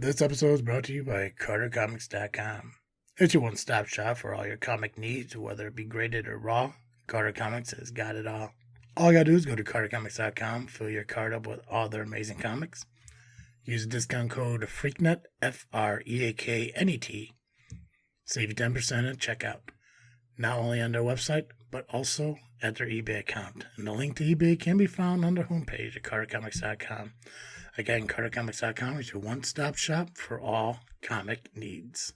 This episode is brought to you by CarterComics.com. It's your one-stop shop for all your comic needs, whether it be graded or raw. Carter Comics has got it all. All you gotta do is go to CarterComics.com, fill your card up with all their amazing comics. Use the discount code FREAKNET, FREAKNET. Save you 10% at checkout. Not only on their website, but also at their eBay account. And the link to eBay can be found on their homepage at CarterComics.com. Again, CarterComics.com is your one-stop shop for all comic needs.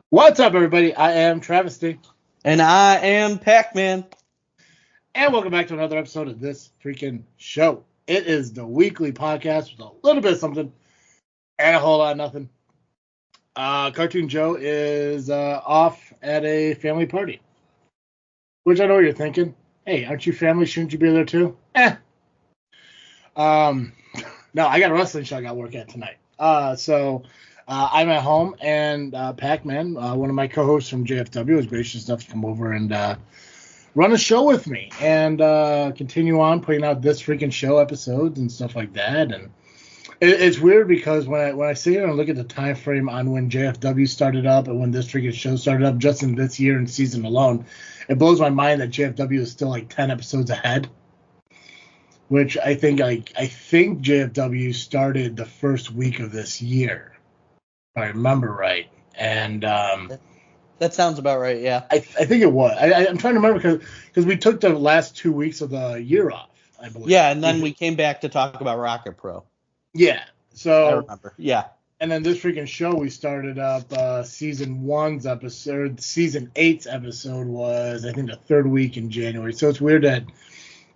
What's up, everybody? I am Travesty. And I am Pacman. And welcome back to another episode of This Freakin Show. It is the weekly podcast with a little bit of something and a whole lot of nothing. Cartton Joe is off at a family party. Which I know what you're thinking. Hey, aren't you family? Shouldn't you be there too? No, I got a wrestling show I got to work at tonight. So I'm at home, and Pacman, one of my co-hosts from JFW, was gracious enough to come over and run a show with me and continue on putting out This Freakin Show episodes and stuff like that. And it's weird because when I sit here and look at the time frame on when JFW started up and when This Freakin Show started up, just in this year and season alone, it blows my mind that JFW is still like 10 episodes ahead. Which I think JFW started the first week of this year, if I remember right. And that sounds about right, yeah. I think it was. I'm trying to remember because we took the last 2 weeks of the year off, I believe. Yeah, and then we came back to talk about Rocket Pro. Yeah. So I remember. Yeah. And then This Freakin Show, we started up season 1's episode. Season 8's episode was, I think, the third week in January. So it's weird that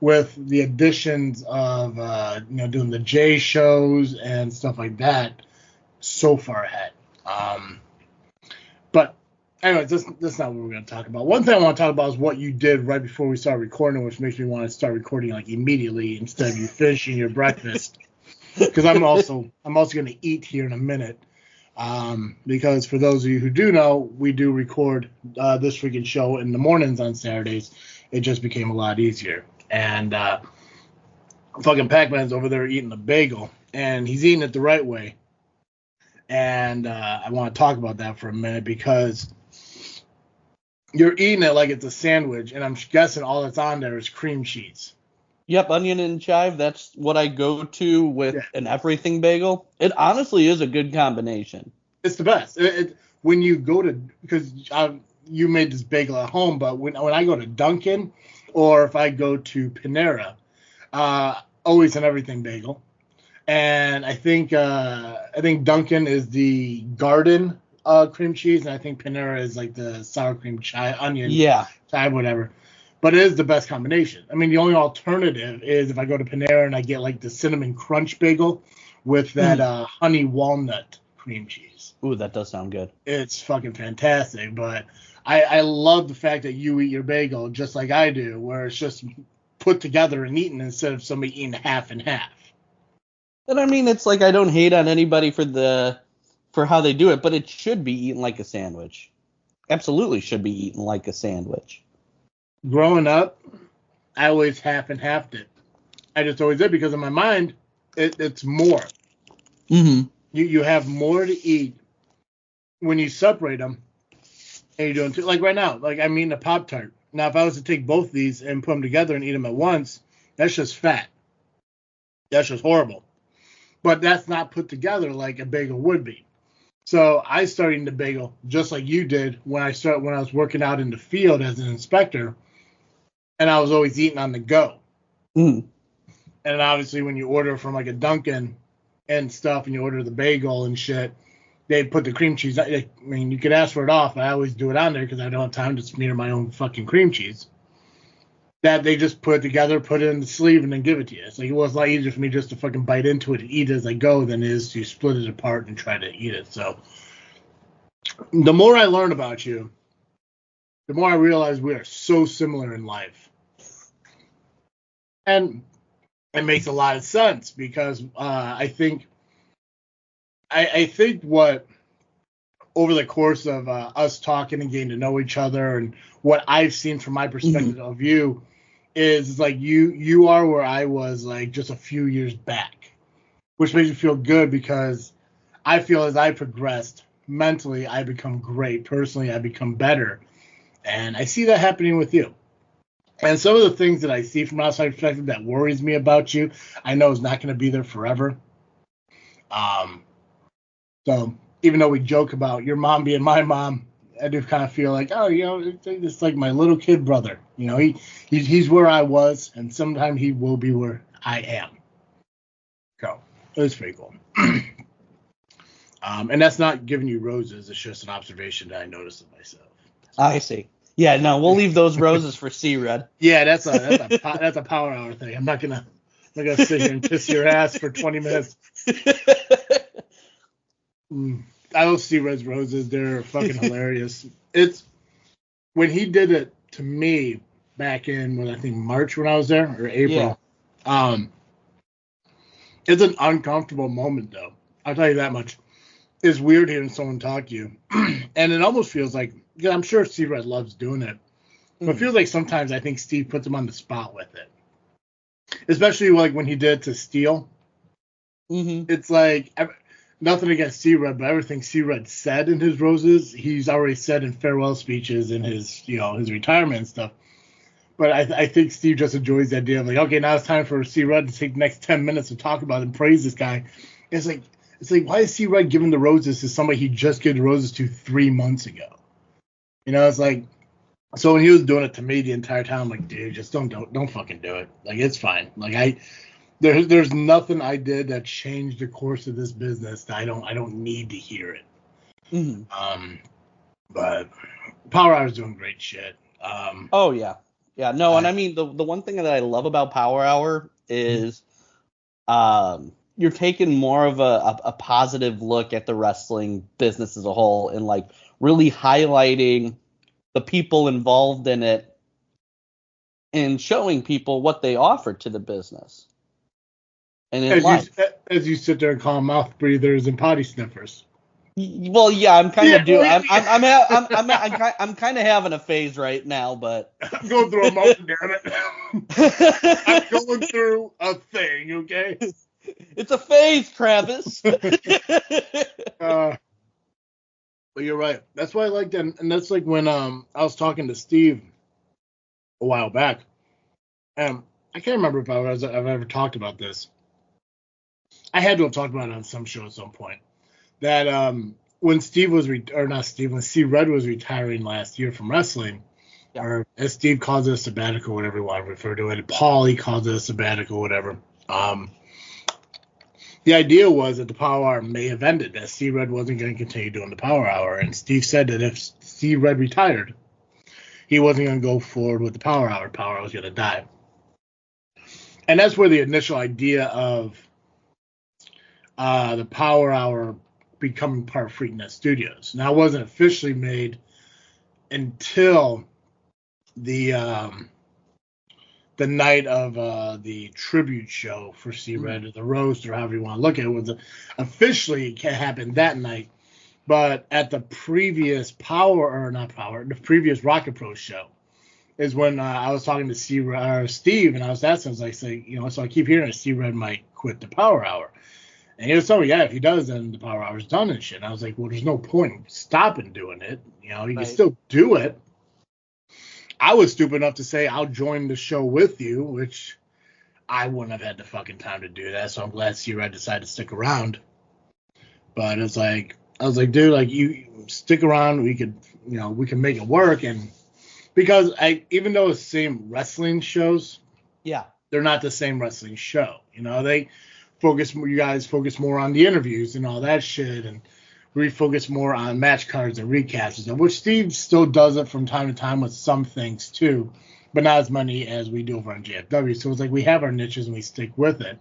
with the additions of doing the J shows and stuff like that, so far ahead. But anyways, that's not what we're going to talk about. One thing I want to talk about is what you did right before we started recording, which makes me want to start recording like immediately instead of you finishing your breakfast. Because I'm also going to eat here in a minute. Because for those of you who do know, we do record This Freakin Show in the mornings on Saturdays. It just became a lot easier. And fucking Pacman's over there eating a bagel, and he's eating it the right way. And I want to talk about that for a minute because you're eating it like it's a sandwich, and I'm guessing all that's on there is cream cheese. Yep, onion and chive. That's what I go to with an everything bagel. It honestly is a good combination. It's the best. When you go to, because you made this bagel at home, but when I go to Dunkin' or if I go to Panera, always an everything bagel. And I think Dunkin' is the garden cream cheese, and I think Panera is like the sour cream onion, chive, whatever. But it is the best combination. I mean, the only alternative is if I go to Panera and I get like the cinnamon crunch bagel with that honey walnut cream cheese. Ooh, that does sound good. It's fucking fantastic. But I love the fact that you eat your bagel just like I do, where it's just put together and eaten instead of somebody eating half and half. And I mean, it's like I don't hate on anybody for how they do it, but it should be eaten like a sandwich. Absolutely should be eaten like a sandwich. Growing up, I always half and halved it. I just always did because in my mind, it's more. Mm-hmm. You have more to eat when you separate them. And you're doing two. Like right now, like I'm eating a Pop-Tart. Now, if I was to take both these and put them together and eat them at once, that's just fat. That's just horrible. But that's not put together like a bagel would be. So I started eating the bagel just like you did when I was working out in the field as an inspector, and I was always eating on the go. Mm. And obviously, when you order from like a Dunkin' and stuff, and you order the bagel and shit, they put the cream cheese. I mean, you could ask for it off, but I always do it on there because I don't have time to smear my own fucking cream cheese. That they just put it together, put it in the sleeve, and then give it to you. It's like it was a lot easier for me just to fucking bite into it and eat it as I go than it is to split it apart and try to eat it. So the more I learn about you, the more I realize we are so similar in life. And it makes a lot of sense because I think what over the course of us talking and getting to know each other and what I've seen from my perspective of you is like you are where I was like just a few years back, which makes me feel good because I feel as I progressed mentally, I become great. Personally, I become better. And I see that happening with you. And some of the things that I see from outside perspective that worries me about you, I know is not going to be there forever. So even though we joke about your mom being my mom, I do kind of feel like, oh, it's like my little kid brother. He's where I was, and sometime he will be where I am. So it was pretty cool. And that's not giving you roses. It's just an observation that I noticed of myself. I see. Yeah, no, we'll leave those roses for C-Red. Yeah, that's a power hour thing. I'm not gonna sit here and kiss your ass for 20 minutes. I love C-Red's roses. They're fucking hilarious. It's when he did it to me back in I think March when I was there or April. Yeah. It's an uncomfortable moment though. I'll tell you that much. It's weird hearing someone talk to you, and it almost feels like, because I'm sure C-Red loves doing it, but it feels like sometimes I think Steve puts him on the spot with it, especially like when he did it to Steel. It's like nothing against C-Red, but everything C-Red said in his roses, he's already said in farewell speeches and his his retirement and stuff. But I think Steve just enjoys the idea of like, okay, now it's time for C-Red to take the next 10 minutes to talk about and praise this guy. It's like, why is C-Red giving the roses to somebody he just gave the roses to 3 months ago? It's like, so when he was doing it to me the entire time, I'm like, dude, just don't fucking do it. Like, it's fine. Like, there's nothing I did that changed the course of this business that I don't need to hear it. But Power Hour's doing great shit. Oh yeah, no, and I mean the one thing that I love about Power Hour is, you're taking more of a positive look at the wrestling business as a whole and like really highlighting the people involved in it and showing people what they offer to the business. And in life, as you sit there and call them mouth breathers and potty sniffers. Well, yeah, I'm kind of doing. I'm kind of having a phase right now, but I'm going through a motion, damn it. I'm going through a thing, okay? It's a phase, Travis. But you're right. That's why I like that, and that's like when I was talking to Steve a while back. I can't remember if I've ever talked about this. I had to have talked about it on some show at some point. That when when C-Red was retiring last year from wrestling, or as Steve calls it a sabbatical, whatever you want to refer to it, Paul, he calls it a sabbatical, whatever. The idea was that the Power Hour may have ended, that C-Red wasn't going to continue doing the Power Hour, and Steve said that if C-Red retired, he wasn't going to go forward with the Power Hour. Power Hour was going to die. And that's where the initial idea of the Power Hour becoming part of Freakin' Studios. Now, it wasn't officially made until the night of the tribute show for C-Red, or the roast, or however you want to look at it. Was officially happened that night, but at the previous the previous Rocket Pro show is when I was talking to Steve, and I was asking, so I keep hearing that C-Red might quit the Power Hour. And he was telling me, yeah, if he does, then the Power Hour's done and shit. And I was like, well, there's no point in stopping doing it. You can still do it. I was stupid enough to say I'll join the show with you, which I wouldn't have had the fucking time to do that. So I'm glad C-Red decided to stick around. But it's like, I was like, dude, like, you stick around, we can make it work. And because even though it's the same wrestling shows, yeah, they're not the same wrestling show. You guys focus more on the interviews and all that shit, and we focus more on match cards and recaps and stuff, which Steve still does it from time to time with some things too, but not as many as we do over on JFW. So it's like we have our niches and we stick with it.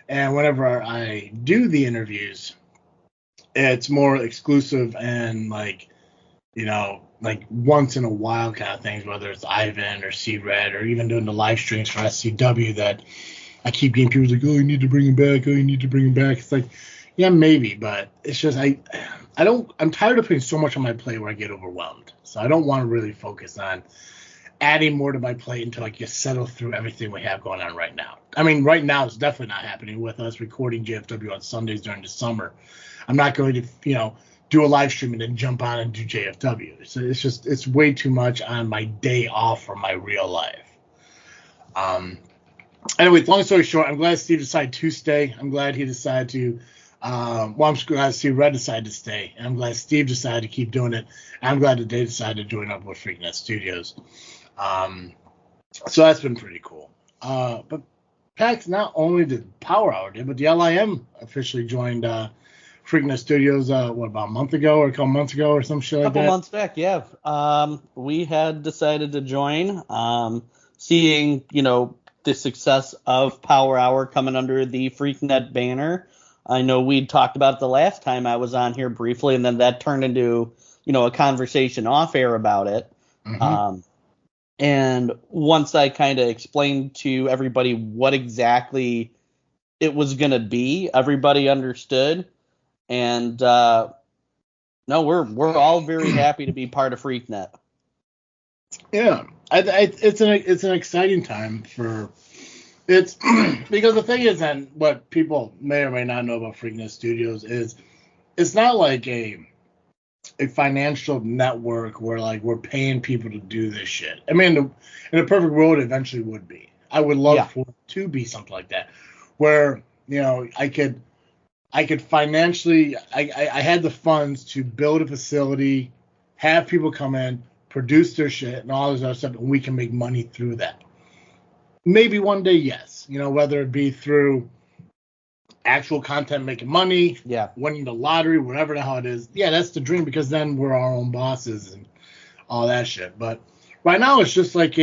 And whenever I do the interviews, it's more exclusive and like once in a while kind of things, whether it's Ivan or C-Red or even doing the live streams for SCW that I keep getting people like, oh, you need to bring him back. Oh, you need to bring him back. It's like, yeah, maybe, but it's just I'm tired of putting so much on my plate where I get overwhelmed. So I don't want to really focus on adding more to my plate until I just settle through everything we have going on right now. I mean, right now it's definitely not happening with us recording JFW on Sundays during the summer. I'm not going to, do a live stream and then jump on and do JFW. So it's way too much on my day off from my real life. Anyway, long story short, I'm glad Steve decided to stay. I'm glad he decided to. I'm glad Steve Red decided to stay. And I'm glad Steve decided to keep doing it. And I'm glad that they decided to join up with Freakin Studios. So that's been pretty cool. But Pax, not only did Power Hour did, but the LIM officially joined Freakin Studios, about a month ago or a couple months ago or some shit like that? A couple months back, yeah. We had decided to join, seeing, the success of Power Hour coming under the Freaknet banner. I know we talked about it the last time I was on here briefly, and then that turned into, a conversation off air about it. Mm-hmm. And once I kind of explained to everybody what exactly it was going to be, everybody understood. And no, we're all very happy to be part of Freaknet. Yeah, it's an exciting time for it's because the thing is, and what people may or may not know about Freakin Studios is it's not like a financial network where like we're paying people to do this shit. I mean, in a perfect world, it eventually would be. I would love for it to be something like that, where I could financially, I had the funds to build a facility, have people come in, produce their shit, and all this other stuff, and we can make money through that. Maybe one day, yes. Whether it be through actual content making money, winning the lottery, whatever the hell it is. Yeah, that's the dream, because then we're our own bosses and all that shit. But right now, it's just like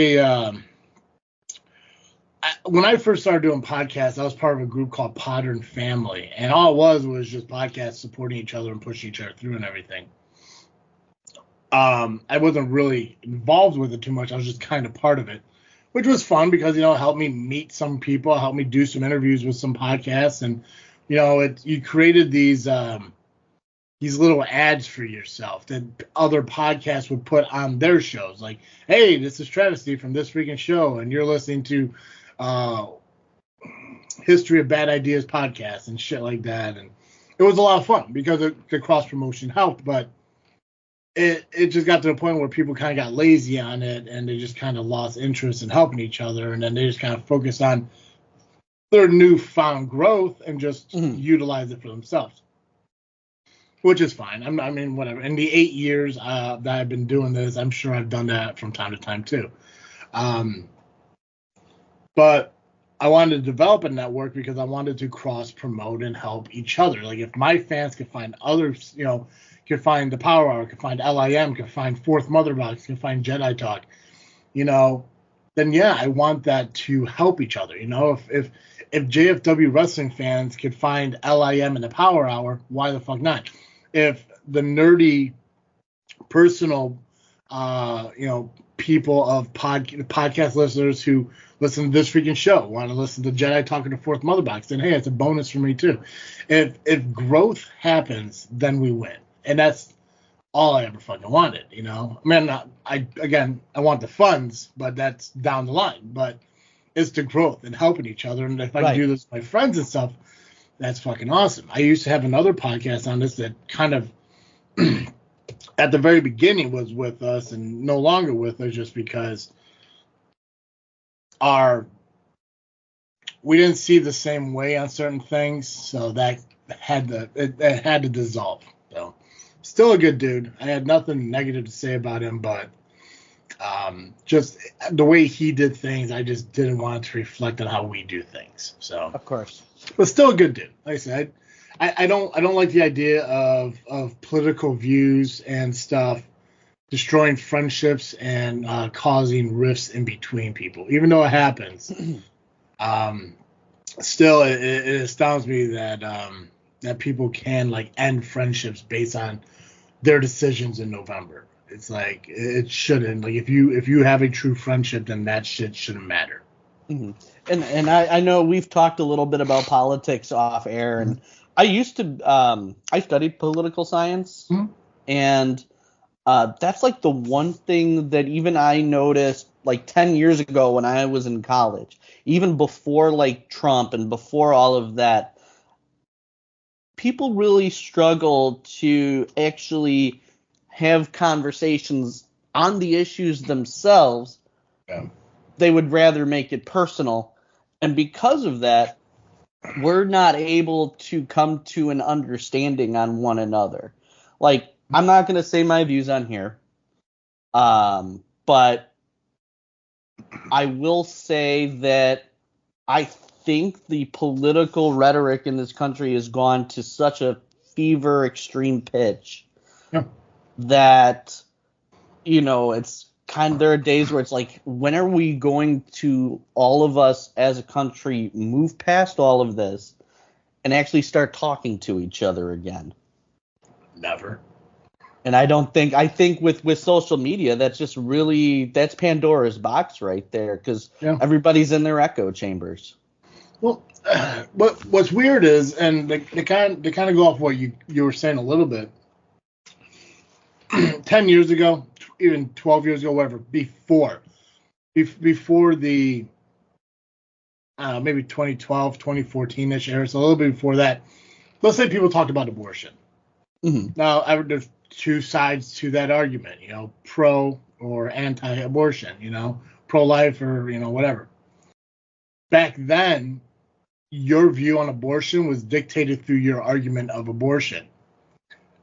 when I first started doing podcasts, I was part of a group called Podern Family, and all it was just podcasts supporting each other and pushing each other through and everything. I wasn't really involved with it too much. I was just kind of part of it, which was fun because, it helped me meet some people, helped me do some interviews with some podcasts, and, you created these little ads for yourself that other podcasts would put on their shows. Like, hey, this is Travesty from This Freakin Show, and you're listening to History of Bad Ideas podcast and shit like that. And it was a lot of fun because the cross promotion helped, but it just got to the point where people kind of got lazy on it, and they just kind of lost interest in helping each other, and then they just kind of focused on their newfound growth and just utilize it for themselves, which is fine. I mean, whatever. In the 8 years that I've been doing this, I'm sure I've done that from time to time too. But I wanted to develop a network because I wanted to cross promote and help each other. Like, if my fans could find others, could find the Power Hour, could find LIM, could find Fourth Mother Box, could find Jedi Talk, then yeah, I want that to help each other. If JFW wrestling fans could find LIM and the Power Hour, why the fuck not? If the nerdy, personal, people of podcast listeners who listen to This Freakin Show want to listen to Jedi Talking to Fourth Mother Box, then hey, it's a bonus for me too. If growth happens, then we win. And that's all I ever fucking wanted, I mean, I want the funds, but that's down the line. But it's the growth and helping each other. And if I can do this with my friends and stuff, that's fucking awesome. I used to have another podcast on this that kind of at the very beginning was with us and no longer with us, just because we didn't see the same way on certain things, so that had to dissolve. So still a good dude. I had nothing negative to say about him, but just the way he did things, I just didn't want it to reflect on how we do things. So of course, but still a good dude. Like I said, I don't like the idea of political views and stuff destroying friendships and causing rifts in between people, even though it happens. Still, it astounds me that people can like end friendships based on their decisions in November. It's like it shouldn't. Like if you have a true friendship, then that shit shouldn't matter. Mm-hmm. And I know we've talked a little bit about politics off air, and I used to I studied political science, and that's like the one thing that even I noticed like 10 years ago when I was in college, even before like Trump and before all of that, people really struggle to actually have conversations on the issues themselves. Yeah. They would rather make it personal. And because of that, we're not able to come to an understanding on one another. Like, I'm not going to say my views on here, but I will say that I think the political rhetoric in this country has gone to such a fever extreme pitch that, it's there are days where it's like, when are we going to, all of us as a country, move past all of this and actually start talking to each other again? Never. And I think with social media, that's Pandora's box right there, because everybody's in their echo chambers. Well, what's weird is, and they kind of go off what you were saying a little bit. 10 years ago, even 12 years ago, whatever, before the maybe 2012, 2014-ish era, so a little bit before that, let's say people talked about abortion. Mm-hmm. Now, there's two sides to that argument, pro or anti-abortion, pro-life or, whatever. Back then, your view on abortion was dictated through your argument of abortion.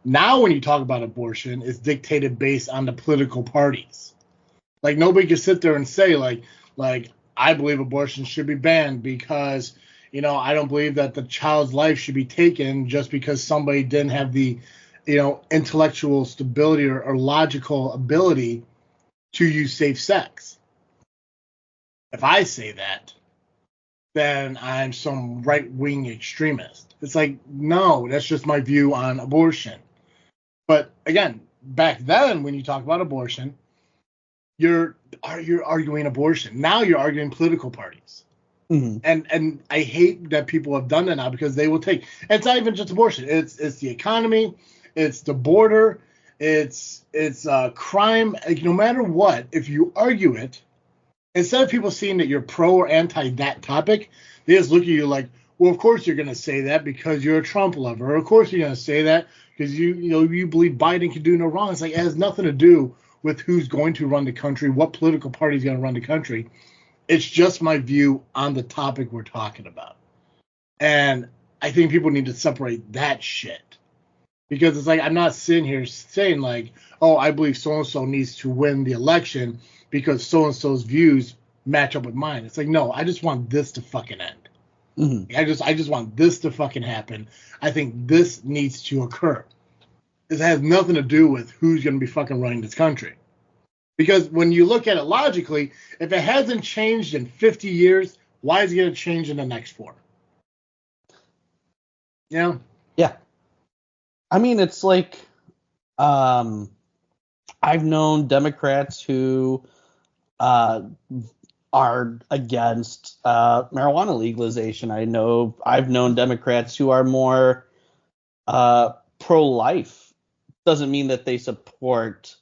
Now, when you talk about abortion, it's dictated based on the political parties. Like, nobody can sit there and say, like I believe abortion should be banned because, I don't believe that the child's life should be taken just because somebody didn't have the, intellectual stability or logical ability to use safe sex. If I say that, then I'm some right-wing extremist. It's like, no, that's just my view on abortion. But again, back then, when you talk about abortion, you're arguing abortion. Now you're arguing political parties. Mm-hmm. And I hate that people have done that now, because they will take. And it's not even just abortion. It's the economy. It's the border. It's crime. Like, no matter what, if you argue it, instead of people seeing that you're pro or anti that topic, they just look at you like, well, of course you're going to say that because you're a Trump lover. Or of course you're going to say that because you believe Biden can do no wrong. It's like, it has nothing to do with who's going to run the country, what political party is going to run the country. It's just my view on the topic we're talking about. And I think people need to separate that shit. Because it's like, I'm not sitting here saying like, oh, I believe so-and-so needs to win the election because so-and-so's views match up with mine. It's like, no, I just want this to fucking end. Mm-hmm. I just want this to fucking happen. I think this needs to occur. It has nothing to do with who's going to be fucking running this country. Because when you look at it logically, if it hasn't changed in 50 years, why is it going to change in the next 4? Yeah. I mean, it's like, I've known Democrats who are against marijuana legalization. I've known Democrats who are more pro-life. Doesn't mean that they support,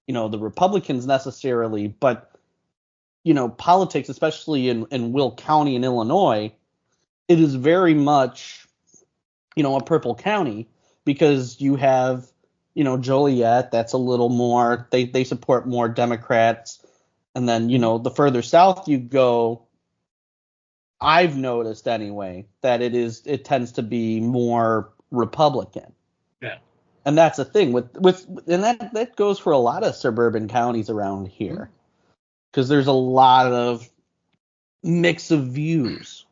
the Republicans necessarily, but, politics, especially in Will County in Illinois, it is very much, a purple county, because you have, Joliet, that's a little more, they support more Democrats. And then, the further south you go, I've noticed anyway, that it tends to be more Republican. Yeah. And that's the thing and that goes for a lot of suburban counties around here, because there's a lot of mix of views.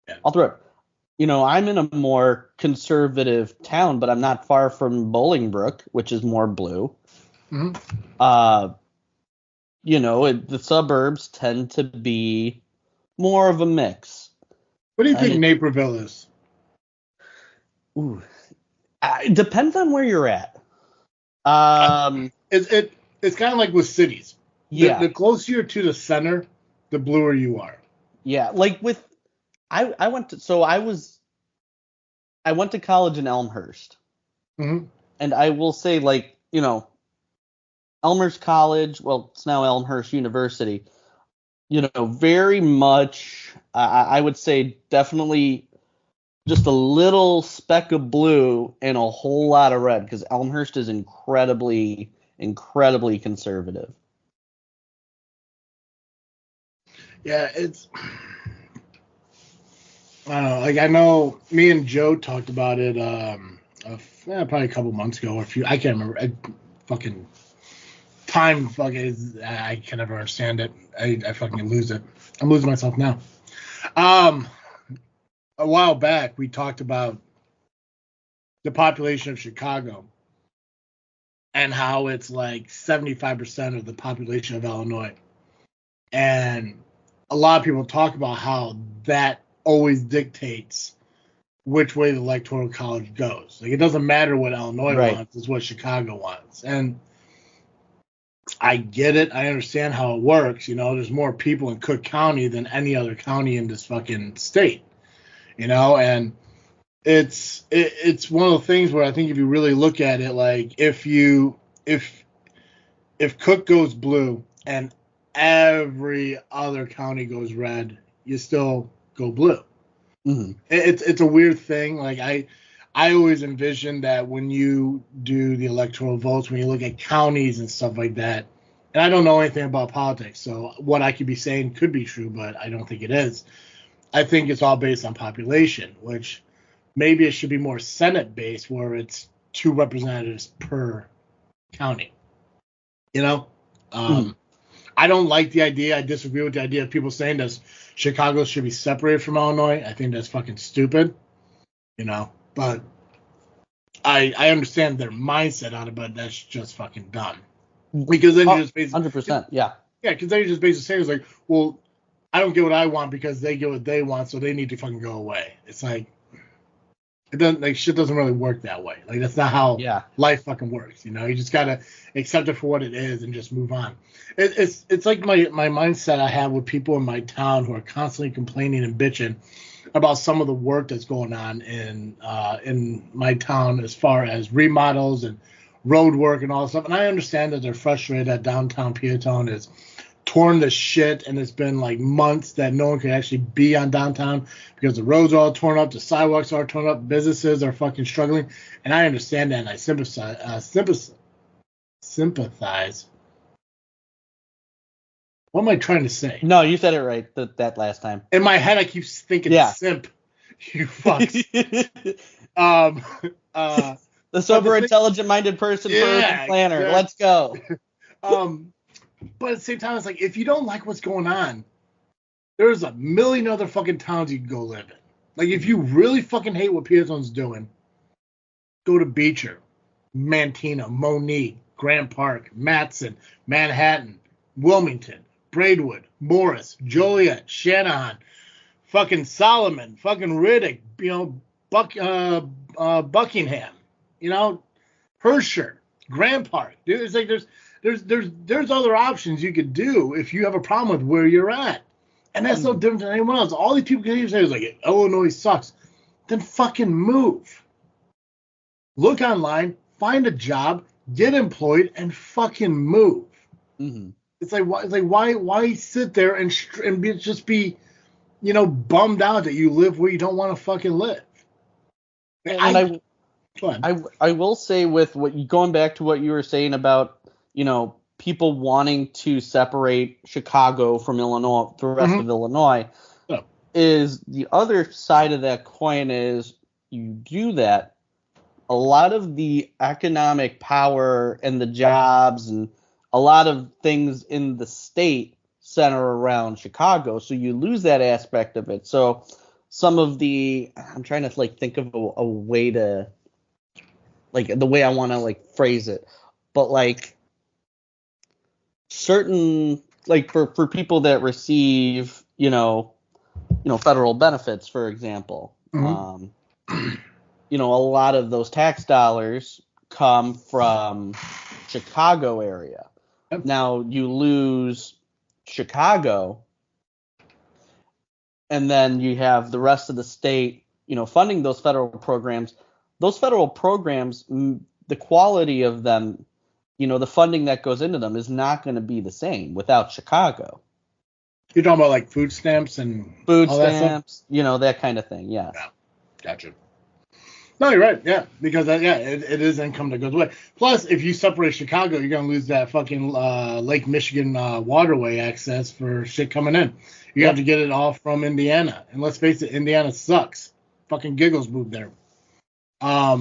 Yeah. I'll throw it. I'm in a more conservative town, but I'm not far from Bolingbrook, which is more blue. Mm-hmm. The suburbs tend to be more of a mix. What do you think Naperville is? Ooh, it depends on where you're at. It's kind of like with cities. Yeah. The closer you're to the center, the bluer you are. Yeah, like with I went to so I went to college in Elmhurst, Mm-hmm. and I will say, like, Elmhurst College, well, it's now Elmhurst University, very much, I would say definitely just a little speck of blue and a whole lot of red, because Elmhurst is incredibly, incredibly conservative. Yeah, it's. I don't know. Like, I know me and Joe talked about it probably a couple months ago, or a few. I can't remember. Fucking time fucking is. I can never understand it. I fucking lose it. I'm losing myself now. Um, a while back we talked about the population of Chicago and how it's like 75% of the population of Illinois. And a lot of people talk about how that always dictates which way the electoral college goes. Like, it doesn't matter what Illinois Right. wants, it's what Chicago wants. And I get it. I understand how it works. There's more people in Cook County than any other county in this fucking state. And it's one of the things where I think if you really look at it, like, if Cook goes blue and every other county goes red, you still go blue. Mm-hmm. It's a weird thing. Like, I always envision that when you do the electoral votes, when you look at counties and stuff like that, and I don't know anything about politics, so what I could be saying could be true, but I don't think it is. I think it's all based on population, which maybe it should be more Senate based, where it's 2 representatives per county. Mm-hmm. I don't like the idea. I disagree with the idea of people saying that Chicago should be separated from Illinois. I think that's fucking stupid. But I understand their mindset on it, but that's just fucking dumb. Because then you just basically 100%, yeah. Yeah, because then you just basically say, it's like, well, I don't get what I want because they get what they want, so they need to fucking go away. It's like, it doesn't, like, shit doesn't really work that way. Like, that's not how life fucking works. You just gotta accept it for what it is and just move on. It's like my mindset I have with people in my town who are constantly complaining and bitching about some of the work that's going on in my town as far as remodels and road work and all that stuff. And I understand that they're frustrated that downtown Peatone is torn to shit, and it's been like months that no one can actually be on downtown because the roads are all torn up, the sidewalks are torn up, businesses are fucking struggling. And I understand that, and I sympathize. What am I trying to say? No, you said it right that last time. In my head, I keep thinking simp. You fucks. The sober, intelligent-minded person, planner. Exactly. Let's go. But at the same time, it's like, if you don't like what's going on, there's a million other fucking towns you can go live in. Like, if you really fucking hate what Peatone's doing, go to Beecher, Mantena, Monique, Grant Park, Matson, Manhattan, Wilmington, Braidwood, Morris, Joliet, Shanahan, fucking Solomon, fucking Riddick, Buckingham, Herscher, Grant Park. Dude, it's like there's other options you could do if you have a problem with where you're at. And that's no different than anyone else. All these people can say is like, Illinois sucks. Then fucking move. Look online, find a job, get employed, and fucking move. Mm-hmm. It's like why sit there and just be bummed out that you live where you don't want to fucking live. And I will say, with going back to what you were saying about people wanting to separate Chicago from Illinois, the rest of Illinois, is the other side of that coin is you do that, a lot of the economic power and the jobs and a lot of things in the state center around Chicago, so you lose that aspect of it. So some of I'm trying to think of a way to the way I want to phrase it, but certain for people that receive federal benefits, for example, a lot of those tax dollars come from Chicago area. Now you lose Chicago, and then you have the rest of the state, funding those federal programs. Those federal programs, the quality of them, the funding that goes into them is not going to be the same without Chicago. You're talking about like food stamps and Food all stamps, that kind of thing, yes. Yeah, gotcha. No, you're right. Yeah, because it is income that goes away. Plus, if you separate Chicago, you're gonna lose that fucking Lake Michigan waterway access for shit coming in. You have to get it all from Indiana, and let's face it, Indiana sucks. Fucking Giggles moved there. Yeah,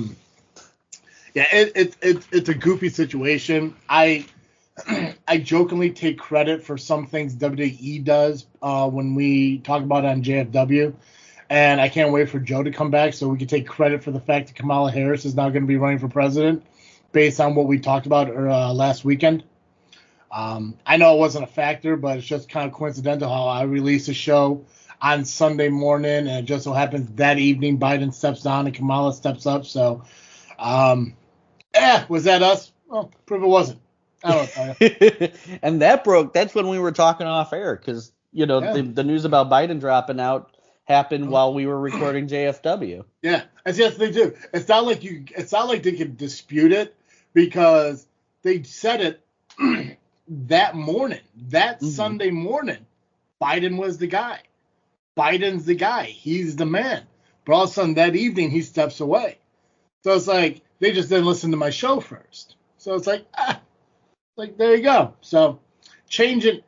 it's a goofy situation. I jokingly take credit for some things WWE does when we talk about it on JFW. And I can't wait for Joe to come back so we can take credit for the fact that Kamala Harris is now going to be running for president based on what we talked about last weekend. I know it wasn't a factor, but it's just kind of coincidental how I released a show on Sunday morning, and it just so happens that evening Biden steps down and Kamala steps up. So, was that us? Well, prove it wasn't. I don't know. And that's when we were talking off air because, the news about Biden dropping out happened while we were recording JFW. Yeah, and yes, they do. It's not like they can dispute it because they said it that morning, Sunday morning. Biden was the guy. Biden's the guy. He's the man. But all of a sudden that evening he steps away. So it's like they just didn't listen to my show first. So it's like there you go. So changing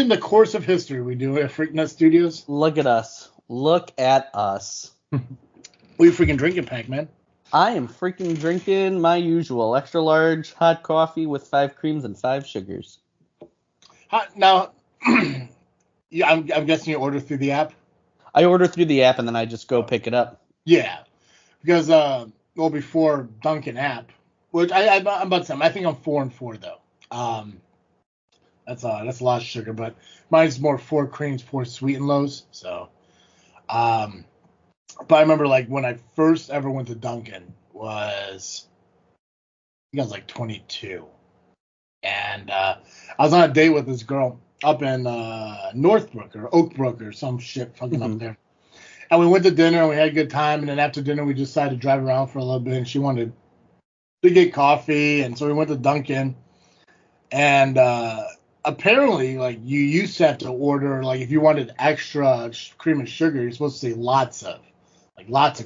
the course of history we do at Freakin' Studios. Look at us. Look at us. What are you freaking drinking, Pacman? I am freaking drinking my usual extra large hot coffee with 5 creams and 5 sugars. Now, yeah, I'm guessing you order through the app? I order through the app and then I just go pick it up. Yeah, because before Dunkin' app, which I'm about to say, I think I'm 4 and 4 though. That's a lot of sugar, but mine's more 4 creams, 4 sweet and lows. So. But I remember like when I first ever went to Dunkin' I think I was like 22, and I was on a date with this girl up in Northbrook or Oakbrook or some shit fucking up there, and we went to dinner and we had a good time, and then after dinner we decided to drive around for a little bit, and she wanted to get coffee, and so we went to Dunkin', and apparently, like, you used to have to order, like, if you wanted extra cream and sugar, you're supposed to say lots of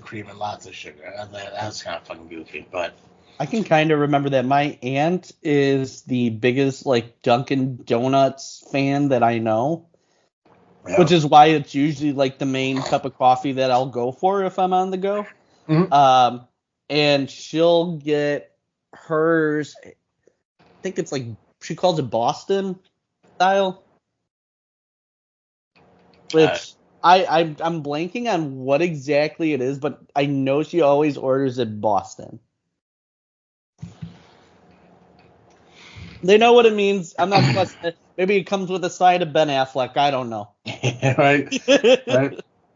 cream and lots of sugar. That was kind of fucking goofy, but I can kind of remember that. My aunt is the biggest, like, Dunkin' Donuts fan that I know, which is why it's usually, like, the main cup of coffee that I'll go for if I'm on the go. Mm-hmm. And she'll get hers, I think it's, like, she calls it Boston style, which I'm blanking on what exactly it is, but I know she always orders it Boston. They know what it means. I'm not supposed maybe it comes with a side of Ben Affleck. I don't know. Right.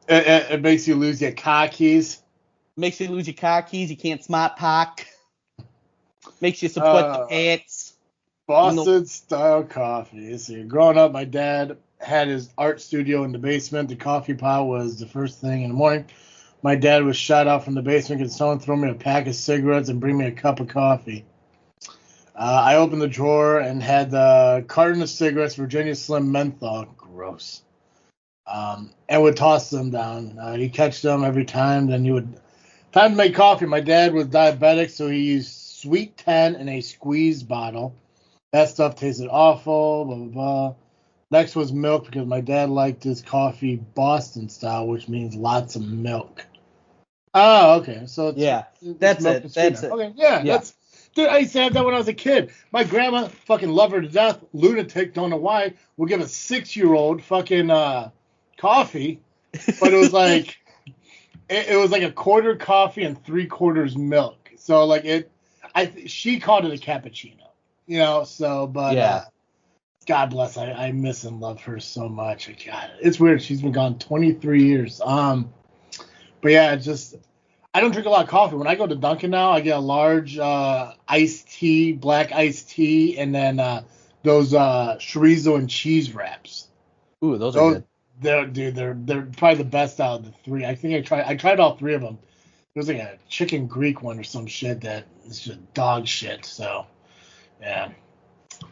It makes you lose your car keys. Makes you lose your car keys. You can't smart park. Makes you support the pets. Boston style coffee. See, growing up, my dad had his art studio in the basement. The coffee pot was the first thing in the morning. My dad was shot out from the basement because someone threw me a pack of cigarettes and bring me a cup of coffee. I opened the drawer and had the carton of cigarettes, Virginia Slim menthol. Gross. And would toss them down. He'd catch them every time. Then he would... Time to make coffee. My dad was diabetic, so he used Sweet 10 in a squeeze bottle. That stuff tasted awful, blah, blah, blah. Next was milk because my dad liked his coffee Boston style, which means lots of milk. Oh, okay. So that's it. That's it. Okay, yeah. Dude, I used to have that when I was a kid. My grandma, fucking love her to death, lunatic, don't know why, would give a 6-year-old fucking coffee, but it was like it was like a quarter coffee and 3/4 milk. So like she called it a cappuccino. God bless. I miss and love her so much. God, it's weird. She's been gone 23 years. But yeah, I don't drink a lot of coffee. When I go to Dunkin' now, I get a large iced tea, black iced tea, and then those chorizo and cheese wraps. Ooh, those are good. They're probably the best out of the three. I think I tried all three of them. There was like a chicken Greek one or some shit that is just dog shit. So yeah.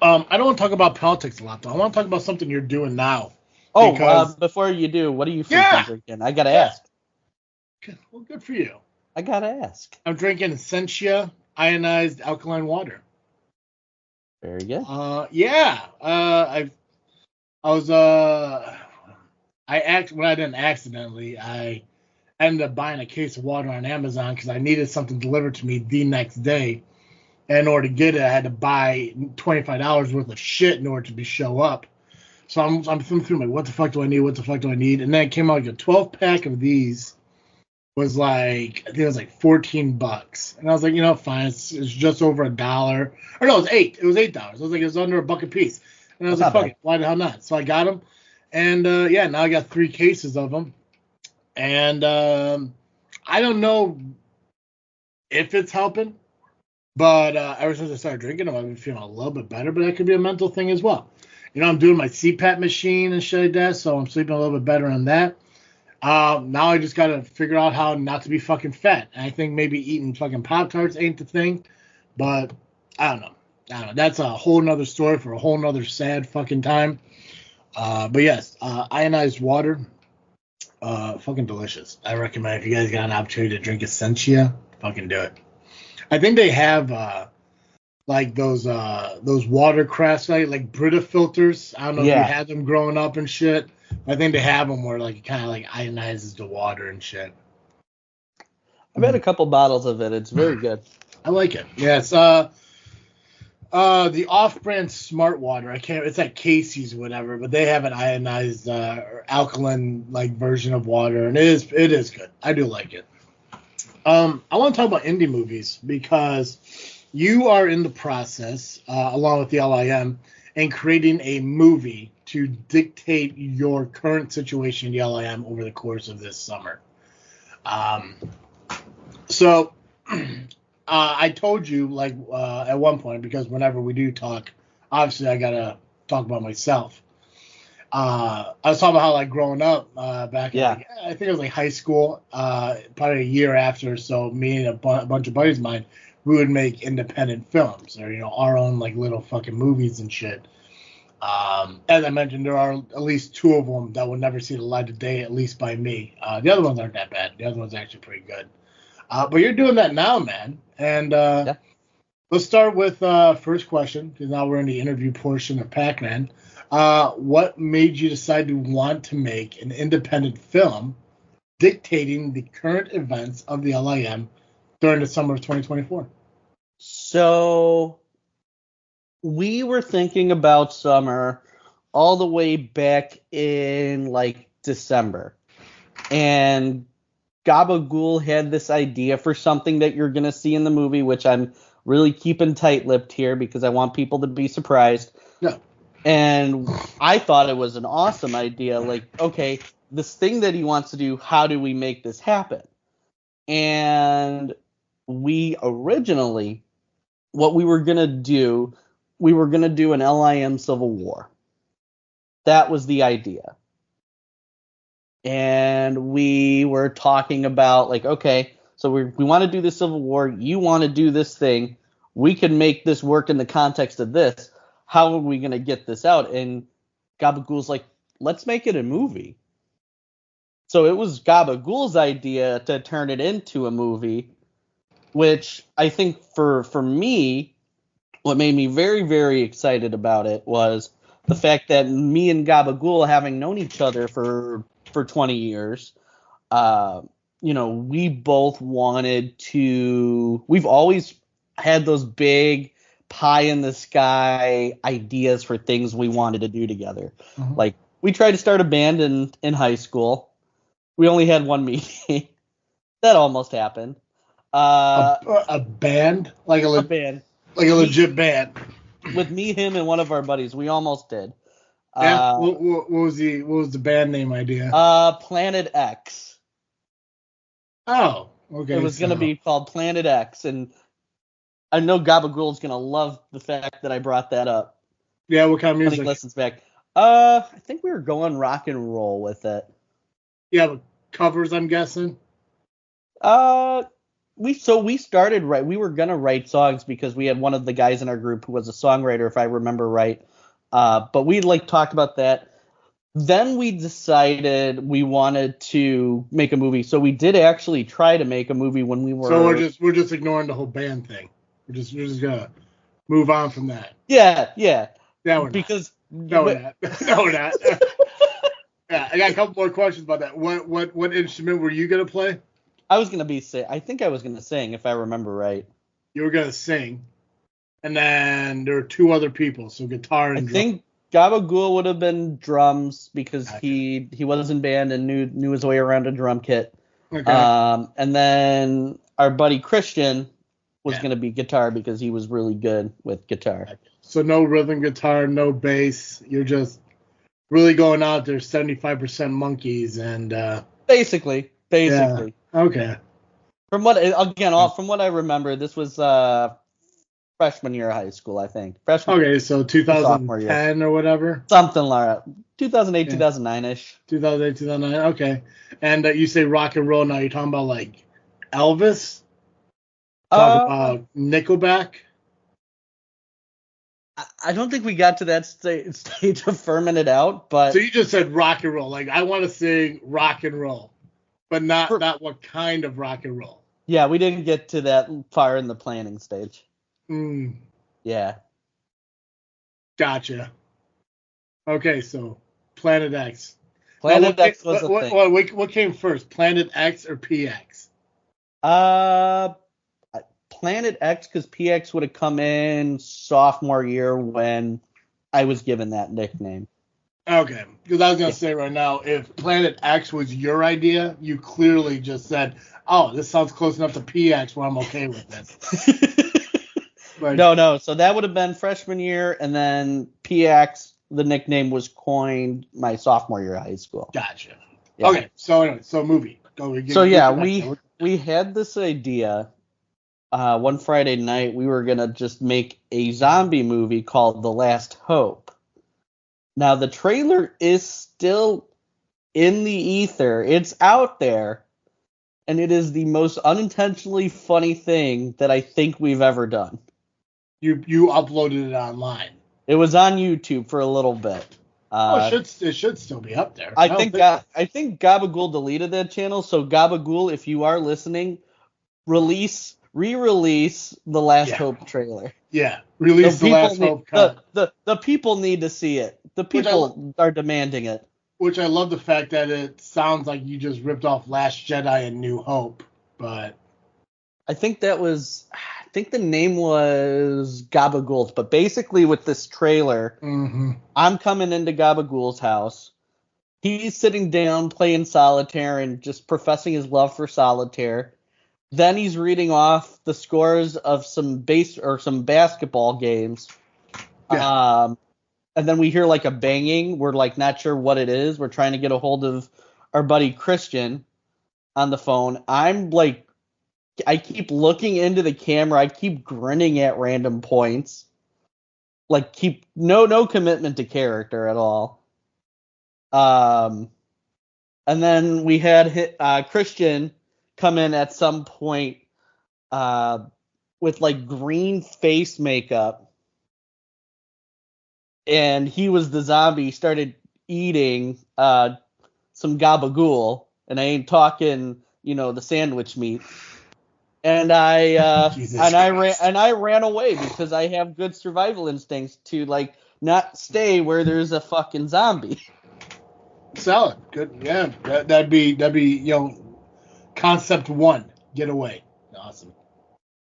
I don't want to talk about politics a lot though. I want to talk about something you're doing now. Oh, before you do, what are you drinking? I gotta ask. Well, good for you. I gotta ask. I'm drinking Essentia ionized alkaline water. Very good. I didn't accidentally. I ended up buying a case of water on Amazon because I needed something delivered to me the next day. And in order to get it, I had to buy $25 worth of shit in order to show up. So I'm through like, what the fuck do I need? What the fuck do I need? And then it came out like a 12-pack of these was like, I think it was like $14. And I was like, fine, it's just over $1. Or no, it was $8. It was $8. I was like, it was under $1 a piece. And I was like, fuck it, why the hell not? So I got them. And now I got 3 cases of them. And I don't know if it's helping, but ever since I started drinking them, I've been feeling a little bit better. But that could be a mental thing as well. I'm doing my CPAP machine and shit like that, so I'm sleeping a little bit better on that. Now I just got to figure out how not to be fucking fat. And I think maybe eating fucking Pop-Tarts ain't the thing, but I don't know. That's a whole nother story for a whole nother sad fucking time. But yes, ionized water, fucking delicious. I recommend if you guys got an opportunity to drink Essentia, fucking do it. I think they have like those watercrafts, like Brita filters. I don't know if you had them growing up and shit. I think they have them where like it kind of like ionizes the water and shit. I've had a couple bottles of it. It's very good. I like it. Yes. The off-brand Smart Water. It's like Casey's or whatever, but they have an ionized or alkaline like version of water, and it is good. I do like it. I want to talk about indie movies because you are in the process, along with the LIM, in creating a movie to dictate your current situation in the LIM over the course of this summer. So I told you, like, at one point, because whenever we do talk, obviously I got to talk about myself. I was talking about how, like, growing up back in, I think it was, like, high school, probably a year after, so me and a bunch of buddies of mine, we would make independent films or, our own, like, little fucking movies and shit. As I mentioned, there are at least 2 of them that will never see the light of day, at least by me. The other ones aren't that bad. The other ones are actually pretty good. But you're doing that now, man. And let's start with first question, because now we're in the interview portion of Pacman. What made you decide to want to make an independent film dictating the current events of the LIM during the summer of 2024? So we were thinking about summer all the way back in like December. And Gabagool had this idea for something that you're going to see in the movie, which I'm really keeping tight-lipped here because I want people to be surprised. Yeah. And I thought it was an awesome idea. Like, okay, this thing that he wants to do, how do we make this happen? And we originally, what we were going to do, we were going to do an LIM Civil War. That was the idea. And we were talking about, like, okay, so we want to do the Civil War. You want to do this thing. We can make this work in the context of this. How are we going to get this out? And Gabagool's like, let's make it a movie. So it was Gabagool's idea to turn it into a movie, which I think for me, what made me very, very excited about it was the fact that me and Gabagool, having known each other for 20 years, we both wanted to, we've always had those big pie in the sky ideas for things we wanted to do together. Mm-hmm. Like, we tried to start a band in high school. We only had one meeting. That almost happened. A band? A band. Like a legit band. With me, him, and one of our buddies. We almost did. Yeah. What was the band name idea? Planet X. Oh, okay. It was going to be called Planet X, and I know Gabagool's going to love the fact that I brought that up. Yeah, what kind of music? When he listens back. I think we were going rock and roll with it. Yeah, but covers, I'm guessing. We started right. We were gonna write songs because we had one of the guys in our group who was a songwriter, if I remember right. But we talked about that. Then we decided we wanted to make a movie. So we did actually try to make a movie when we were. So we're just ignoring the whole band thing. We're just gonna move on from that. Yeah. No, we're because not. No, we're not. No, we're not. Yeah, I got a couple more questions about that. What instrument were you gonna play? I think I was gonna sing, if I remember right. You were gonna sing, and then there were two other people, so guitar and I drum. think Gabagool would have been drums because Gotcha. he was in band and knew his way around a drum kit. Okay. And then our buddy Christian was gonna be guitar because he was really good with guitar. So no rhythm guitar, no bass. You're just really going out there 75% monkeys and Basically. Yeah. Okay. From what I remember, this was freshman year of high school, I think. Okay, so 2010 or whatever. Something like that. 2008, 2009-ish. 2008, 2009. Okay. And you say rock and roll now. You're talking about like Elvis? Talk about Nickelback? I don't think we got to that stage of firming it out, but So you just said rock and roll. Like I want to sing rock and roll, but not what kind of rock and roll. Yeah, we didn't get to that far in the planning stage. Yeah. Gotcha. Okay, so Planet X. Planet X was a thing. What came first, Planet X or PX? Planet X, because PX would have come in sophomore year when I was given that nickname. Okay, because I was going to say right now, if Planet X was your idea, you clearly just said, oh, this sounds close enough to PX where I'm okay with it. No. So that would have been freshman year, and then PX, the nickname was coined my sophomore year of high school. Gotcha. Yeah. Okay, so anyway, movie. We had this idea. One Friday night, we were going to just make a zombie movie called The Last Hope. Now, the trailer is still in the ether. It's out there. And it is the most unintentionally funny thing that I think we've ever done. You uploaded it online. It was on YouTube for a little bit. It should still be up there. I think Gabagool deleted that channel. So, Gabagool, if you are listening, re-release the Last Hope trailer. Yeah, release the Last Hope. The people need to see it. The people are demanding it. Which I love the fact that it sounds like you just ripped off Last Jedi and New Hope, but I think the name was Gabagool. But basically, with this trailer, I'm coming into Gabagool's house. He's sitting down playing solitaire and just professing his love for solitaire. Then he's reading off the scores of some basketball games. Yeah. And then we hear like a banging. We're like not sure what it is. We're trying to get a hold of our buddy Christian on the phone. I'm like, I keep looking into the camera. I keep grinning at random points. Like no commitment to character at all. And then we had Christian come in at some point with like green face makeup. And he was the zombie, started eating some gabagool, and I ain't talking, the sandwich meat. And I ran away because I have good survival instincts to like not stay where there's a fucking zombie. Solid, good, yeah. That'd be concept 1, get away. Awesome.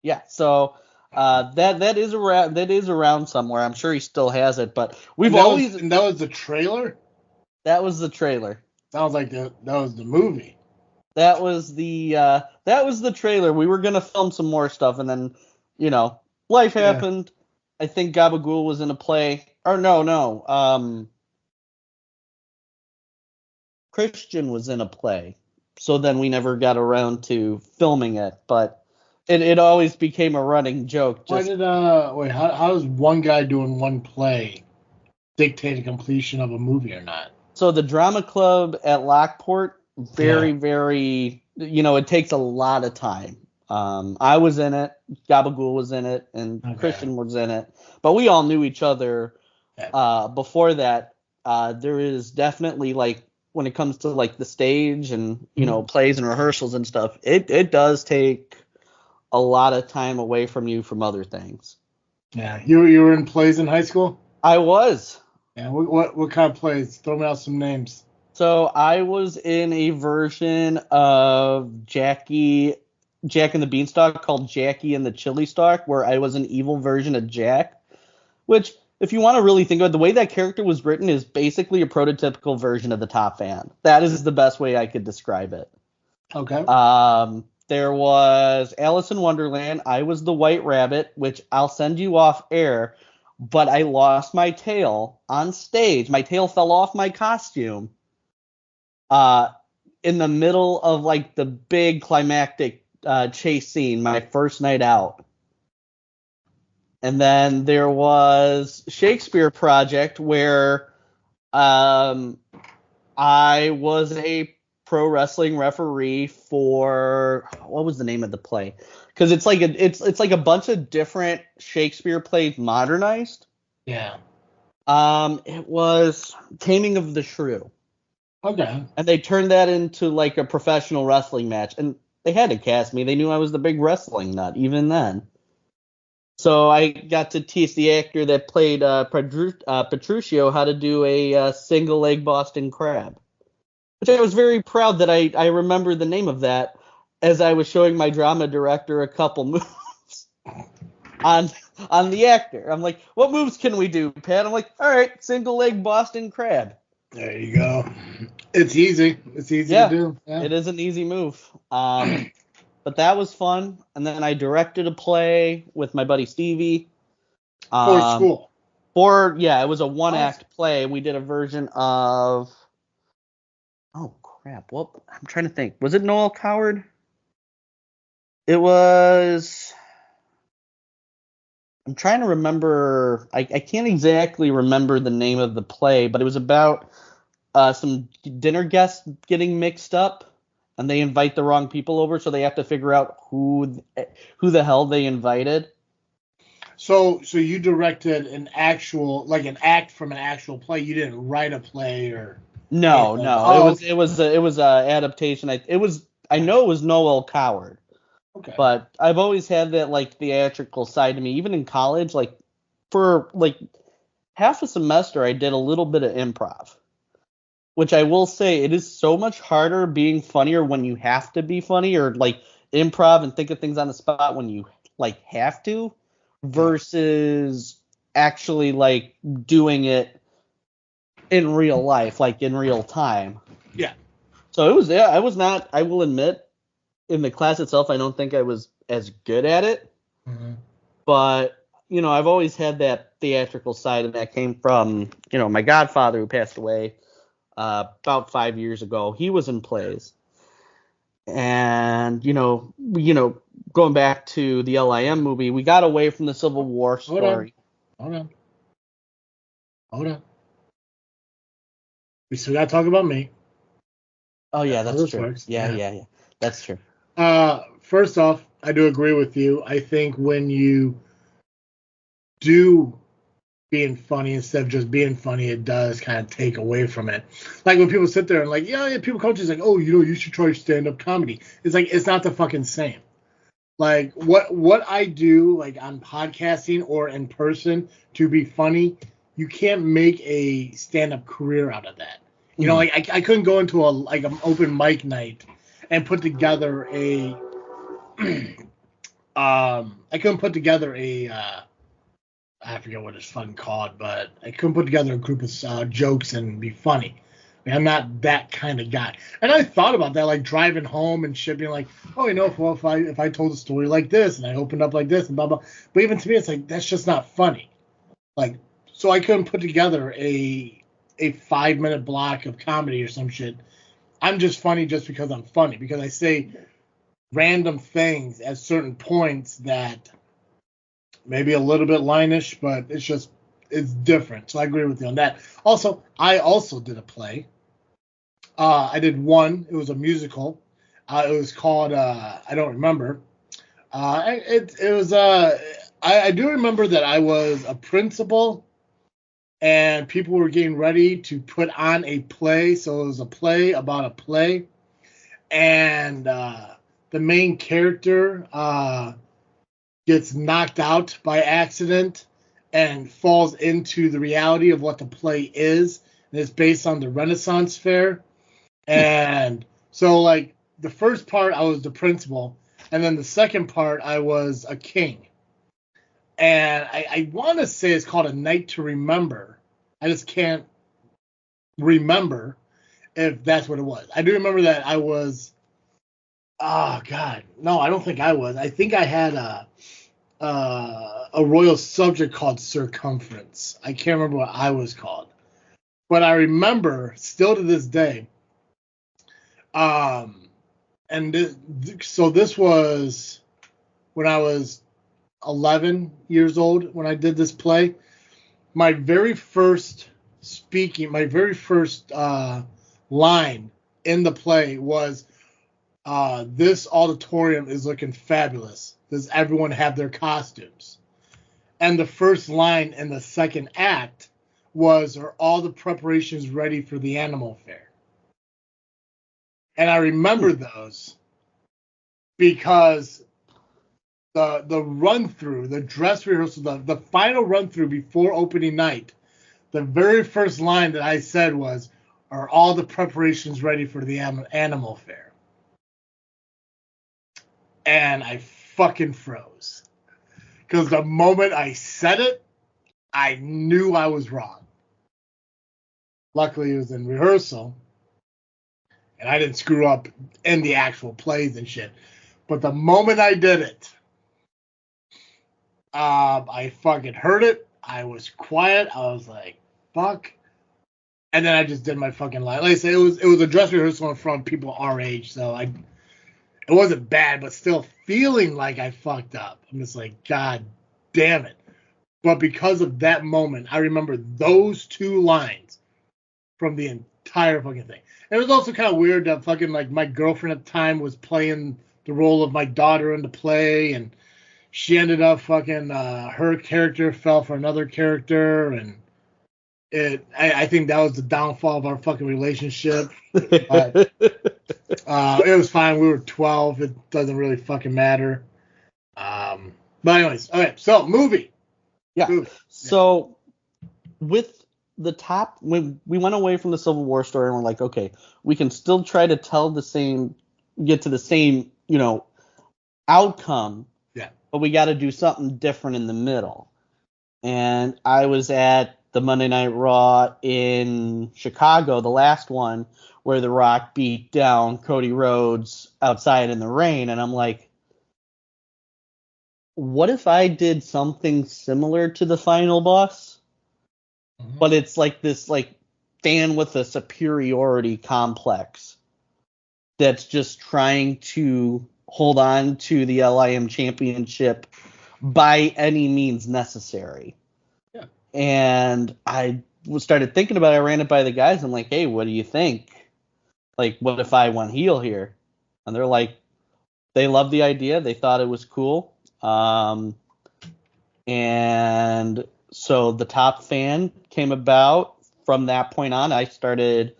Yeah, so. That is around somewhere. I'm sure he still has it, but that was the trailer. That was the trailer. Sounds like that was the movie. That was the trailer. We were gonna film some more stuff, and then life happened. I think Gabagool was in a play, or no. Christian was in a play, so then we never got around to filming it, but. It always became a running joke. How does one guy doing one play dictate the completion of a movie or not. So the drama club at Lockport, very, it takes a lot of time. I was in it, Gabagool was in it, and Christian was in it. But we all knew each other before that. There is definitely, like, when it comes to, like, the stage and, plays and rehearsals and stuff, it does take a lot of time away from you from other things. Yeah. You were in plays in high school? I was. Yeah. What kind of plays? Throw me out some names. So I was in a version of Jack and the Beanstalk called Jackie and the Chili Stalk, where I was an evil version of Jack, which, if you want to really think about it, the way that character was written is basically a prototypical version of the Top Fan. That is the best way I could describe it. Okay. There was Alice in Wonderland. I was the White Rabbit, which I'll send you off air, but I lost my tail on stage. My tail fell off my costume in the middle of, like, the big climactic chase scene, my first night out. And then there was Shakespeare Project, where I was a pro wrestling referee for, what was the name of the play? Because it's like a bunch of different Shakespeare plays modernized. Yeah. It was Taming of the Shrew. Okay. And they turned that into, like, a professional wrestling match. And they had to cast me. They knew I was the big wrestling nut, even then. So I got to teach the actor that played Petruchio how to do a single leg Boston Crab, which I was very proud that I remember the name of that as I was showing my drama director a couple moves on the actor. I'm like, what moves can we do, Pat? I'm like, all right, single leg Boston Crab. There you go. It's easy. It's easy to do. Yeah. It is an easy move. But that was fun. And then I directed a play with my buddy Stevie. For school. It was a one-act play. We did a version of... Oh, crap. Well, I'm trying to think. Was it Noel Coward? It was... I'm trying to remember... I can't exactly remember the name of the play, but it was about some dinner guests getting mixed up. And they invite the wrong people over, so they have to figure out who the hell they invited. So you directed an actual, like, an act from an actual play. You didn't write a play or no. It was a adaptation. I know it was Noel Coward. Okay. But I've always had that, like, theatrical side to me. Even in college, like, for, like, half a semester, I did a little bit of improv. Which I will say, it is so much harder being funnier when you have to be funny, or, like, improv and think of things on the spot when you, like, have to, versus actually, like, doing it in real life, like, in real time. Yeah. So it was, I was not, I will admit, in the class itself, I don't think I was as good at it. Mm-hmm. But, I've always had that theatrical side, and that came from, my godfather, who passed away about 5 years ago. He was in plays. And, going back to the LIM movie, we got away from the Civil War story. Hold on. We still got to talk about me. Oh, yeah, that's true. Works. Yeah. That's true. First off, I do agree with you. I think when you do being funny instead of just being funny, it does kind of take away from it. Like when people sit there and like, people coaches like, oh, you should try stand-up comedy. It's like, it's not the fucking same. Like what I do, like on podcasting or in person to be funny, you can't make a stand-up career out of that. Like I couldn't go into an open mic night and put together I forget what it's fucking called, but I couldn't put together a group of jokes and be funny. I mean, I'm not that kind of guy. And I thought about that, like driving home and shit, being like, oh, if I told a story like this and I opened up like this and blah, blah. But even to me, it's like, that's just not funny. Like, so I couldn't put together a 5-minute block of comedy or some shit. I'm just funny just because I'm funny, because I say random things at certain points that maybe a little bit line-ish, but it's it's different. So I agree with you on that. Also, I also did a play. I did one. It was a musical. It was called I don't remember. I do remember that I was a principal and people were getting ready to put on a play. So it was a play about a play. And the main character gets knocked out by accident and falls into the reality of what the play is. And it's based on the Renaissance Fair. And so, like, the first part, I was the principal. And then the second part, I was a king. And I want to say it's called A Night to Remember. I just can't remember if that's what it was. I do remember that I was... Oh, God. No, I don't think I was. I think I had a royal subject called Circumference. I can't remember what I was called. But I remember, still to this day... so this was when I was 11 years old when I did this play. My very first line in the play was, this auditorium is looking fabulous. Does everyone have their costumes? And the first line in the second act was, are all the preparations ready for the animal fair? And I remember those because the run-through, the dress rehearsal, the final run-through before opening night, the very first line that I said was, are all the preparations ready for the animal fair? And I fucking froze. Because the moment I said it, I knew I was wrong. Luckily, it was in rehearsal. And I didn't screw up in the actual plays and shit. But the moment I did it, I fucking heard it. I was quiet. I was like, fuck. And then I just did my fucking line. Like I said, it was a dress rehearsal in front of people our age. So it wasn't bad, but still feeling like I fucked up. I'm just like, God damn it. But because of that moment, I remember those two lines from the entire fucking thing. It was also kind of weird that fucking, like, my girlfriend at the time was playing the role of my daughter in the play, and she ended up fucking, her character fell for another character, and I think that was the downfall of our fucking relationship. But, it was fine. We were 12. It doesn't really fucking matter. But anyways, okay, so movie. Yeah. Movie. So with the top, when we went away from the Civil War story and we're like, okay, we can still try to get to the same, outcome. Yeah. But we got to do something different in the middle. And I was at the Monday Night Raw in Chicago, the last one, where The Rock beat down Cody Rhodes outside in the rain. And I'm like, what if I did something similar to the final boss? Mm-hmm. But it's like this, like, fan with a superiority complex that's just trying to hold on to the LIM championship by any means necessary. Yeah. And I started thinking about it. I ran it by the guys. I'm like, hey, what do you think? Like, what if I went heel here? And they're like, they loved the idea. They thought it was cool. And so the top fan came about. From that point on, I started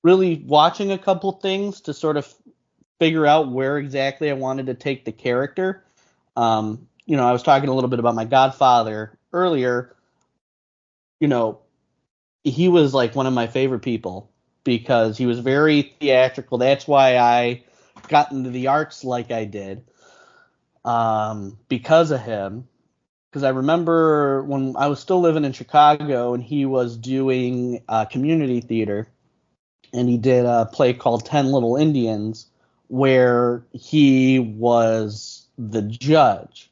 really watching a couple things to sort of figure out where exactly I wanted to take the character. I was talking a little bit about my godfather earlier. He was like one of my favorite people because he was very theatrical. That's why I got into the arts like I did, because of him. Because I remember when I was still living in Chicago and he was doing community theater, and he did a play called 10 Little Indians where he was the judge.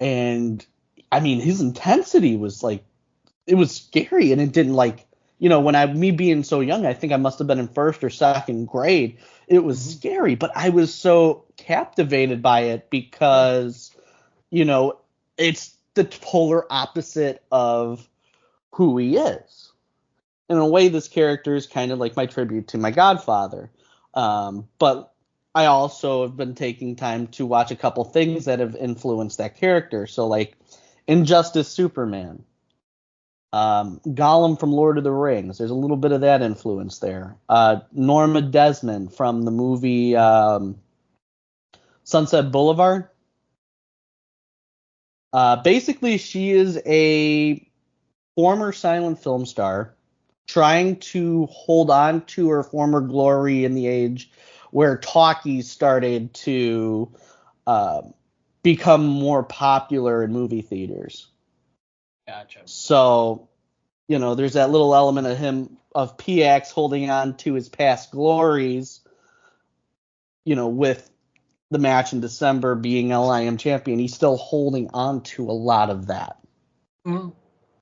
And, I mean, his intensity was like, it was scary, and it didn't me being so young, I think I must have been in first or second grade. It was scary, but I was so captivated by it because, it's the polar opposite of who he is. In a way, this character is kind of like my tribute to my godfather. But I also have been taking time to watch a couple things that have influenced that character. So, like, Injustice Superman. Gollum from Lord of the Rings. There's a little bit of that influence there. Norma Desmond from the movie Sunset Boulevard. Basically, she is a former silent film star trying to hold on to her former glory in the age where talkies started to become more popular in movie theaters. Gotcha. So, there's that little element of PX holding on to his past glories, with the match in December being LIM champion. He's still holding on to a lot of that. Mm-hmm.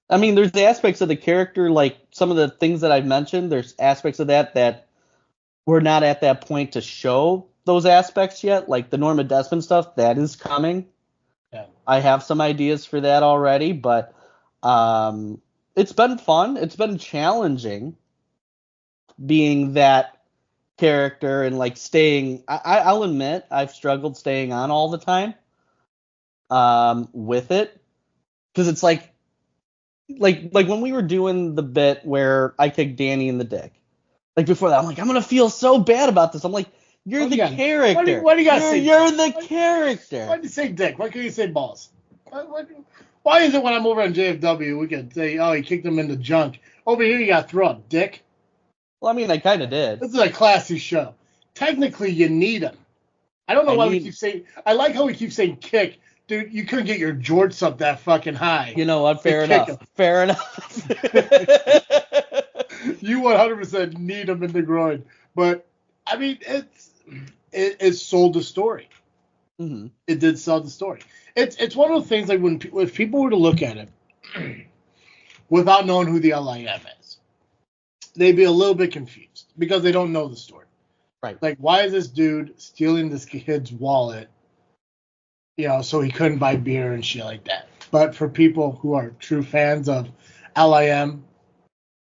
I mean, there's the aspects of the character, like some of the things that I've mentioned, there's aspects of that we're not at that point to show those aspects yet. Like the Norma Desmond stuff, that is coming. Yeah. I have some ideas for that already, but it's been fun. It's been challenging being that character and like staying. I'll admit I've struggled staying on all the time with it, because it's like when we were doing the bit where I kicked Danny in the dick. Like before that, I'm like, I'm gonna feel so bad about this. I'm like, you're the character. Why do you gotta say? You're the character. Why do you say dick? Why can't you say balls? Why is it when I'm over on JFW we can say, oh, he kicked him in the junk? Over here you got to throw up dick. Well, I mean, I kind of did. This is a classy show. Technically, you need him. I don't know why we keep saying. I like how we keep saying kick. Dude, you couldn't get your jorts up that fucking high. You know what? Fair enough. Fair enough. You 100% need him in the groin. But, I mean, it sold the story. Mm-hmm. It did sell the story. It's one of the things, like, if people were to look at it without knowing who the LIM is, they'd be a little bit confused because they don't know the story. Right. Like, why is this dude stealing this kid's wallet, so he couldn't buy beer and shit like that? But for people who are true fans of LIM,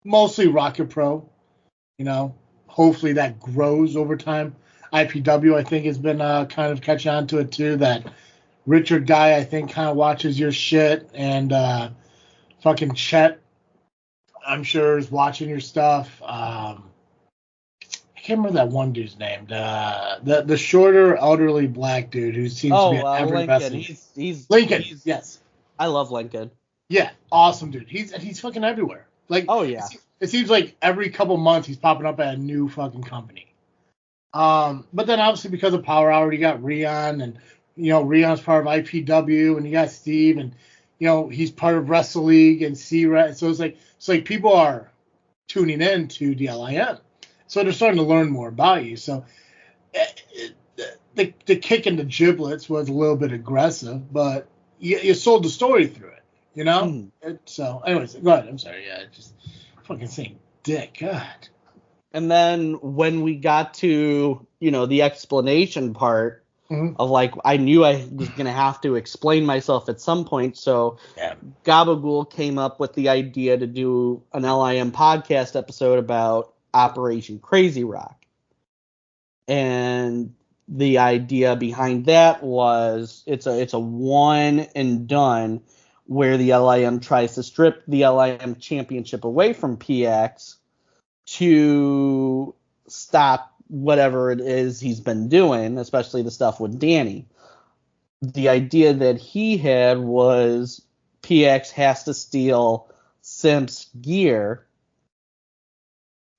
mostly Rocket Pro, hopefully that grows over time. IPW, I think, has been kind of catching on to it too. That Richard guy, I think, kind of watches your shit, and fucking Chet, I'm sure, is watching your stuff. I can't remember that one dude's name. The shorter, elderly black dude who seems to be at every Lincoln. He's Lincoln. Yes, I love Lincoln. Yeah, awesome dude. He's fucking everywhere. Like, oh yeah. It seems like every couple months he's popping up at a new fucking company. But then obviously because of Power Hour, you got Rion, and Rion's part of IPW, and you got Steve, and he's part of Wrestle League and C-Ret. So it's like people are tuning in to the LIM. So they're starting to learn more about you. So the kick in the giblets was a little bit aggressive, but you sold the story through it, So anyways, go ahead. I'm sorry. Yeah, just fucking saying dick. God. And then when we got to, the explanation part of like, I knew I was going to have to explain myself at some point. So Gabagool came up with the idea to do an LIM podcast episode about Operation Crazy Rock. And the idea behind that was it's a one and done where the LIM tries to strip the LIM championship away from PX to stop whatever it is he's been doing, especially the stuff with Danny. The idea that he had was PX has to steal Simp's gear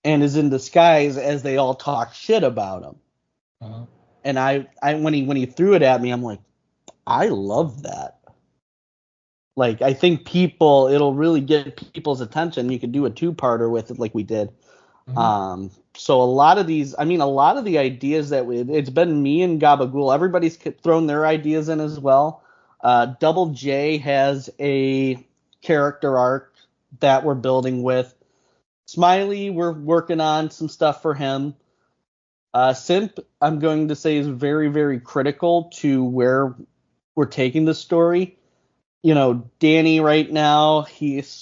and is in disguise as they all talk shit about him. Uh-huh. And I when he threw it at me, I'm like, I love that. Like, I think it'll really get people's attention. You could do a two-parter with it like we did. Mm-hmm. So a lot of the ideas that it's been me and Gabagool. Everybody's thrown their ideas in as well. Double J has a character arc that we're building with. Smiley, we're working on some stuff for him. Simp, I'm going to say, is very, very critical to where we're taking the story. Danny right now, he's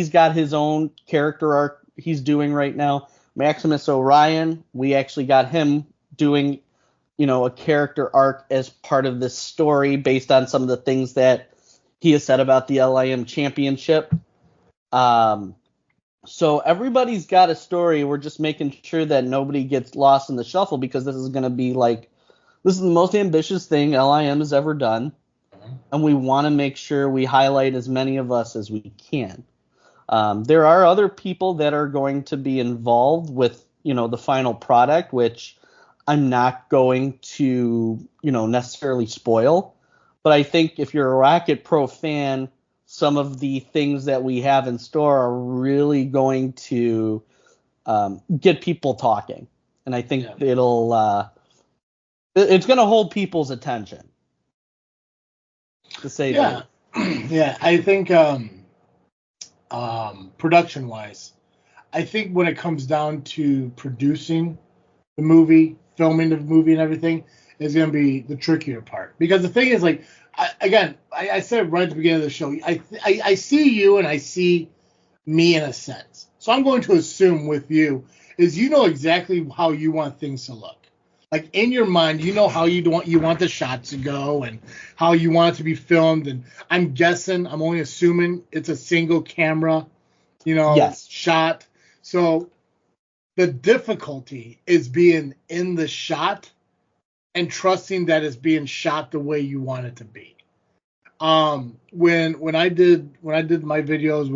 got his own character arc he's doing right now. Maximus Orion, we actually got him doing, a character arc as part of this story based on some of the things that he has said about the LIM championship. So everybody's got a story. We're just making sure that nobody gets lost in the shuffle, because this is going to be this is the most ambitious thing LIM has ever done. And we want to make sure we highlight as many of us as we can. There are other people that are going to be involved with, the final product, which I'm not going to, necessarily spoil. But I think if you're a Rocket Pro fan, some of the things that we have in store are really going to get people talking. And I think it's going to hold people's attention, to say that. Yeah, I think production-wise, I think when it comes down to producing the movie, filming the movie and everything, is going to be the trickier part. Because the thing is, I said right at the beginning of the show, I see you and I see me in a sense. So I'm going to assume with you is exactly how you want things to look. Like in your mind, how you want the shots to go and how you want it to be filmed. And I'm only assuming it's a single camera, shot. So the difficulty is being in the shot and trusting that it's being shot the way you want it to be. When I did my videos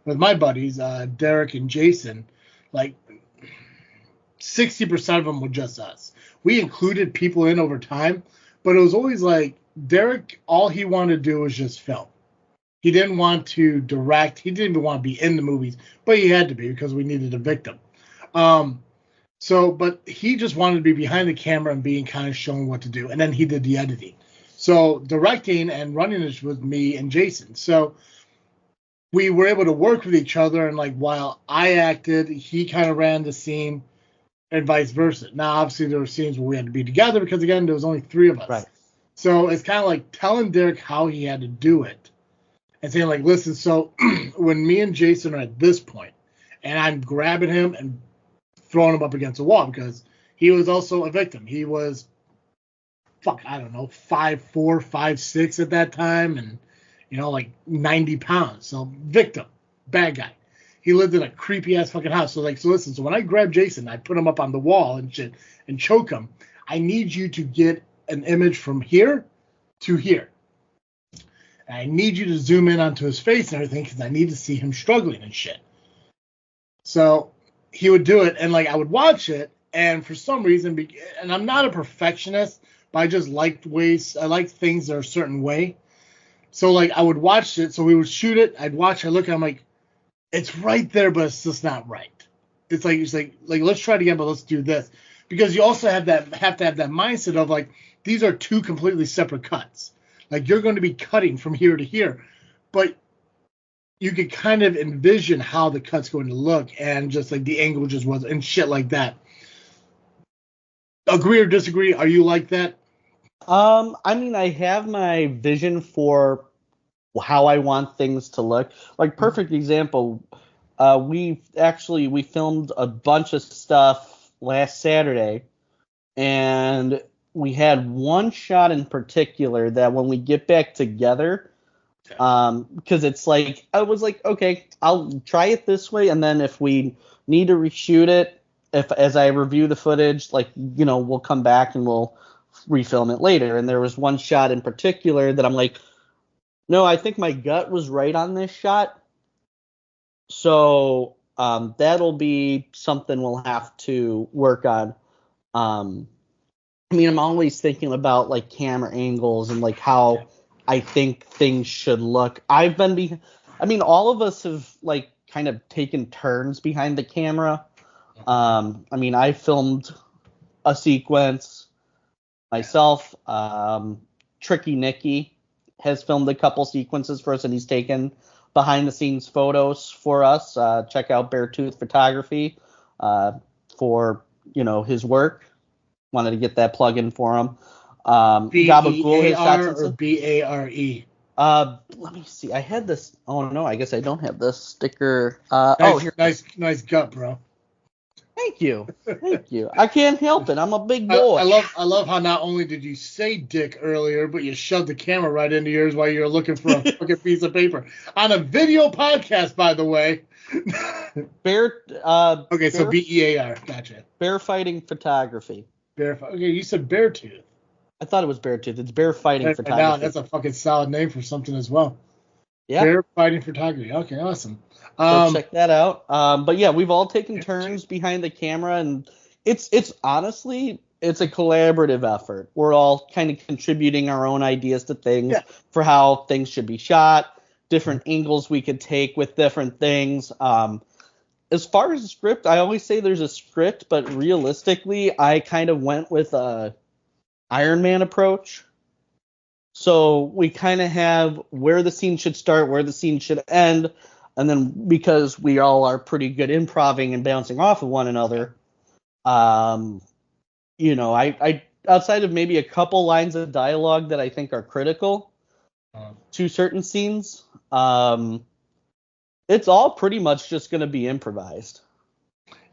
with my buddies, Derek and Jason, 60% of them were just us. We included people in over time, but it was always Derek, all he wanted to do was just film. He didn't want to direct. He didn't even want to be in the movies, but he had to be because we needed a victim. But he just wanted to be behind the camera and being kind of shown what to do. And then he did the editing. So directing and running it was me and Jason. So we were able to work with each other. And while I acted, he kind of ran the scene and vice versa. Now, obviously, there were scenes where we had to be together because, again, there was only 3 of us. Right. So it's kind of like telling Derek how he had to do it and saying, listen, so when me and Jason are at this point and I'm grabbing him and throwing him up against the wall because he was also a victim. He was, 5'4", 5'6" at that time and, 90 pounds. So victim, bad guy. He lived in a creepy ass fucking house. So listen, so when I grab Jason, I put him up on the wall and shit and choke him. I need you to get an image from here to here. And I need you to zoom in onto his face and everything because I need to see him struggling and shit. So he would do it, and I would watch it, and for some reason, and I'm not a perfectionist, but I just liked ways. I like things that are a certain way. So I would watch it. So we would shoot it. I'd watch. I look. I'm like, it's right there, but it's just not right. It's like let's try it again, but let's do this because you also have to have that mindset of these are 2 completely separate cuts. You're going to be cutting from here to here, but you could kind of envision how the cut's going to look and just the angle just was and shit like that. Agree or disagree? Are you like that? I have my vision for how I want things to look. Perfect example, we filmed a bunch of stuff last Saturday, and we had one shot in particular that when we get back together, because it's I was okay, I'll try it this way, and then if we need to reshoot it, as I review the footage, we'll come back and we'll refilm it later. And there was one shot in particular that I'm no, I think my gut was right on this shot. So that'll be something we'll have to work on. I'm always thinking about camera angles and how I think things should look. All of us have kind of taken turns behind the camera. I filmed a sequence myself. Tricky Nicky has filmed a couple sequences for us, and he's taken behind the scenes photos for us. Check out Beartooth Photography for his work. Wanted to get that plug in for him. Gabagool has shots B-E-A-R and or stuff. B-A-R-E? Let me see. I had this. Oh no, I guess I don't have this sticker. Oh, here. Nice gut, bro. Thank you. I can't help it. I'm a big boy. I love how not only did you say dick earlier, but you shoved the camera right into yours while you were looking for a fucking piece of paper on a video podcast, by the way. Bear. Okay, so B-E-A-R. Gotcha. Bear fighting photography. Okay, you said bear tooth. I thought it was bear tooth. It's bear fighting photography. Now that's a fucking solid name for something as well. Yeah. Bear fighting photography. Okay, awesome. So check that out. But yeah, we've all taken turns behind the camera, and it's honestly a collaborative effort. We're all kind of contributing our own ideas to things for how things should be shot, different angles we could take with different things. As far as the script, I always say there's a script, but realistically, I kind of went with a Iron Man approach. So we kind of have where the scene should start, where the scene should end. And then because we all are pretty good improving and bouncing off of one another, I outside of maybe a couple lines of dialogue that I think are critical to certain scenes, it's all pretty much just going to be improvised.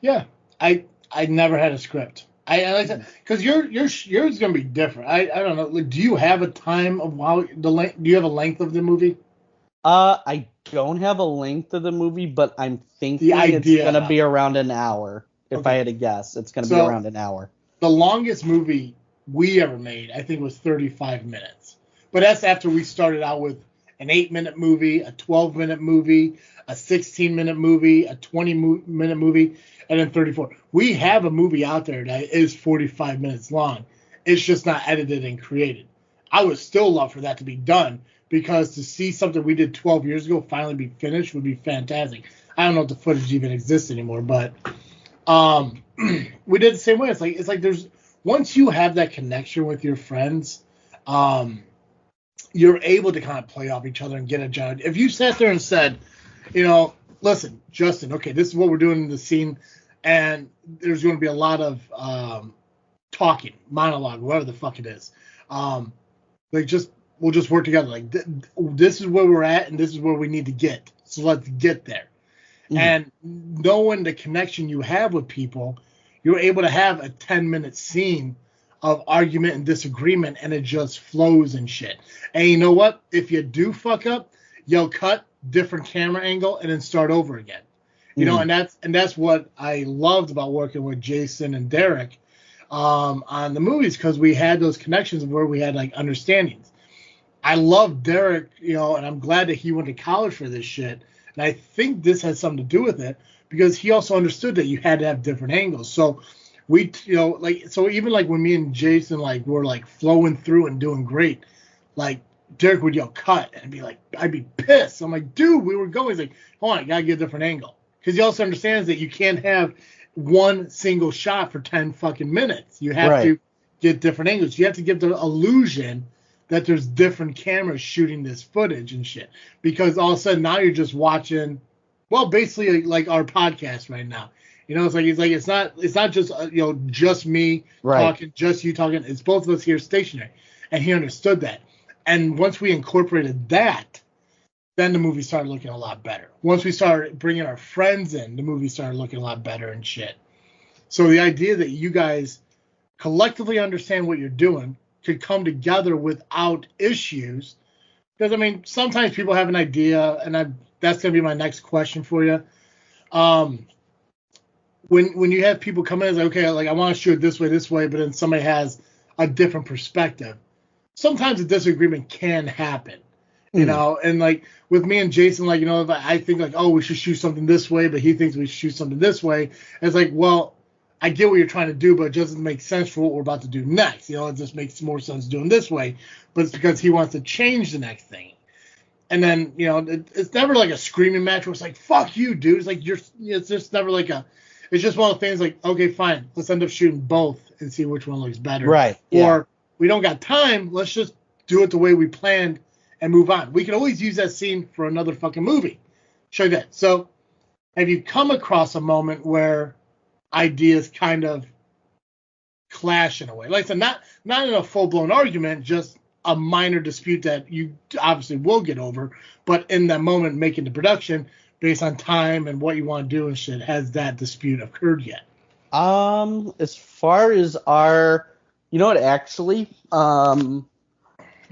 Yeah, I never had a script. I like that because yours is going to be different. I don't know. Like, do you have a time of how do you have a length of the movie? I don't have a length of the movie, but I'm thinking it's going to be around an hour. If I had to guess, it's going to be around an hour. The longest movie we ever made, I think, was 35 minutes. But that's after we started out with an 8-minute movie, a 12-minute movie, a 16-minute movie, a 20-minute movie, and then 34. We have a movie out there that is 45 minutes long. It's just not edited and created. I would still love for that to be done, because to see something we did 12 years ago finally be finished would be fantastic. I don't know if the footage even exists anymore, but we did the same way. It's like there's once you have that connection with your friends, you're able to kind of play off each other and get a job. If you sat there and said, listen, Justin, okay, this is what we're doing in the scene, and there's going to be a lot of talking, monologue, whatever the fuck it is. We'll just work together. Like, this is where we're at, and this is where we need to get. So let's get there. Mm-hmm. And knowing the connection you have with people, you're able to have a 10-minute scene of argument and disagreement, and it just flows and shit. And you know what? If you do fuck up, you'll cut, different camera angle, and then start over again. You know, and that's what I loved about working with Jason and Derek on the movies, because we had those connections where we had like understandings. I love Derek, and I'm glad that he went to college for this shit. And I think this has something to do with it, because he also understood that you had to have different angles. So we, so even like when me and Jason were like flowing through and doing great, like Derek would yell cut and be like, I'd be pissed. I'm like, dude, we were going. He's like, hold on, I gotta get a different angle, because he also understands that you can't have one single shot for 10 fucking minutes. You have to get different angles. You have to give the illusion that there's different cameras shooting this footage and shit, because all of a sudden now you're just watching, well, basically like our podcast right now. It's not just just me talking, just you talking. It's both of us here stationary, and he understood that. And once we incorporated that, then the movie started looking a lot better. Once we started bringing our friends in, the movie started looking a lot better and shit. So the idea that you guys collectively understand what you're doing could come together without issues. Because, sometimes people have an idea, and that's going to be my next question for you. When you have people come in and say, okay, I want to shoot it this way, but then somebody has a different perspective, sometimes a disagreement can happen. And like with me and Jason, if I think we should shoot something this way, but he thinks we should shoot something this way. It's like, well, I get what you're trying to do, but it doesn't make sense for what we're about to do next. It just makes more sense doing this way, but it's because he wants to change the next thing. And then, it's never like a screaming match where it's like, fuck you, dude. It's like, it's just never like it's just one of the things like, okay, fine, let's end up shooting both and see which one looks better. Right. Yeah. Or we don't got time, let's just do it the way we planned and move on. We can always use that scene for another fucking movie. Show you that. So, have you come across a moment where ideas kind of clash in a way. Like I said, not in a full-blown argument, just a minor dispute that you obviously will get over, but in that moment making the production based on time and what you want to do and shit, has that dispute occurred yet? As far as you know what, actually,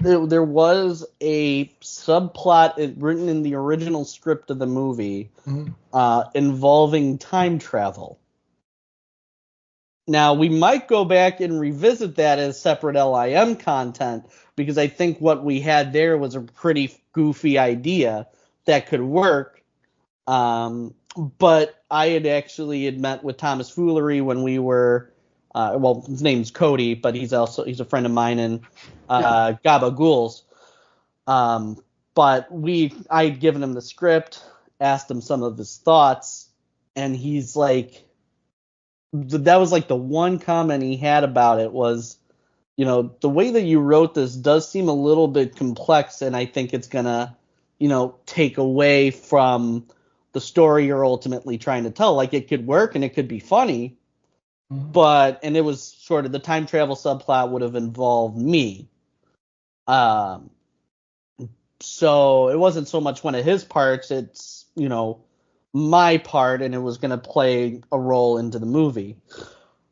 there was a subplot written in the original script of the movie involving time travel. Now, we might go back and revisit that as separate LIM content, because I think what we had there was a pretty goofy idea that could work. But I had met with Thomas Foolery when we were, his name's Cody, but he's a friend of mine in Gabagools. But I'd given him the script, asked him some of his thoughts, and he's like, that was like the one comment he had about it was, you know, the way that you wrote this does seem a little bit complex, and I think it's gonna, you know, take away from the story you're ultimately trying to tell. Like, it could work and it could be funny, and it was sort of the time travel subplot would have involved me. So it wasn't so much one of his parts, it's, you know, my part, and it was going to play a role into the movie.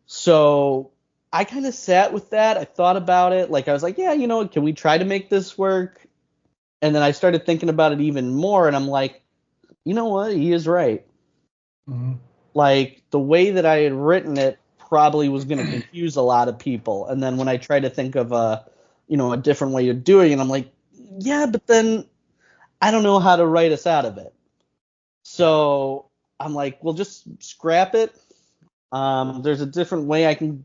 So I kind of sat with that. I thought about it. Like, I was like, yeah, you know, can we try to make this work? And then I started thinking about it even more, and I'm like, you know what? He is right. Like, the way that I had written it probably was going to confuse a lot of people. And then when I tried to think of a different way of doing it, I'm like, yeah, but then I don't know how to write us out of it. So I'm like, well, just scrap it. There's a different way I can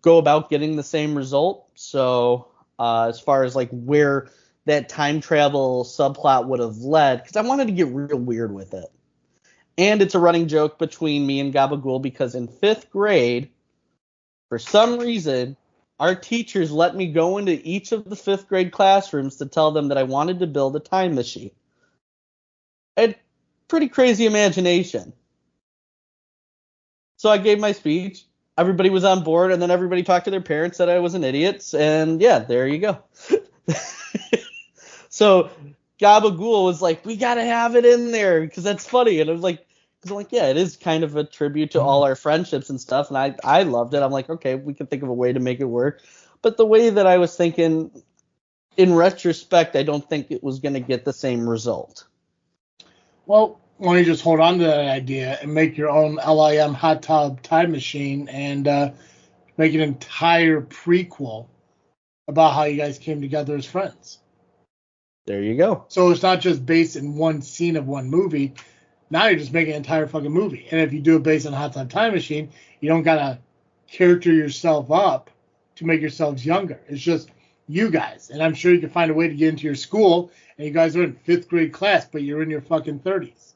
go about getting the same result. So as far as like where that time travel subplot would have led, because I wanted to get real weird with it. And it's a running joke between me and Gabagool, because in 5th grade, for some reason, our teachers let me go into each of the 5th grade classrooms to tell them that I wanted to build a time machine. I had pretty crazy imagination. So I gave my speech. Everybody was on board, and then everybody talked to their parents, said I was an idiot, and yeah, there you go. So Gabagool was like, we gotta have it in there because that's funny, and I was like, yeah, it is kind of a tribute to all our friendships and stuff, and I loved it. I'm like, okay, we can think of a way to make it work. But the way that I was thinking, in retrospect, I don't think it was going to get the same result. Well, why don't you just hold on to that idea and make your own LIM hot tub time machine and make an entire prequel about how you guys came together as friends. There you go. So it's not just based in one scene of one movie. Now you're just making an entire fucking movie. And if you do it based on Hot Tub Time Machine, you don't got to character yourself up to make yourselves younger. It's just you guys. And I'm sure you can find a way to get into your school, and you guys are in 5th grade class, but you're in your fucking 30s.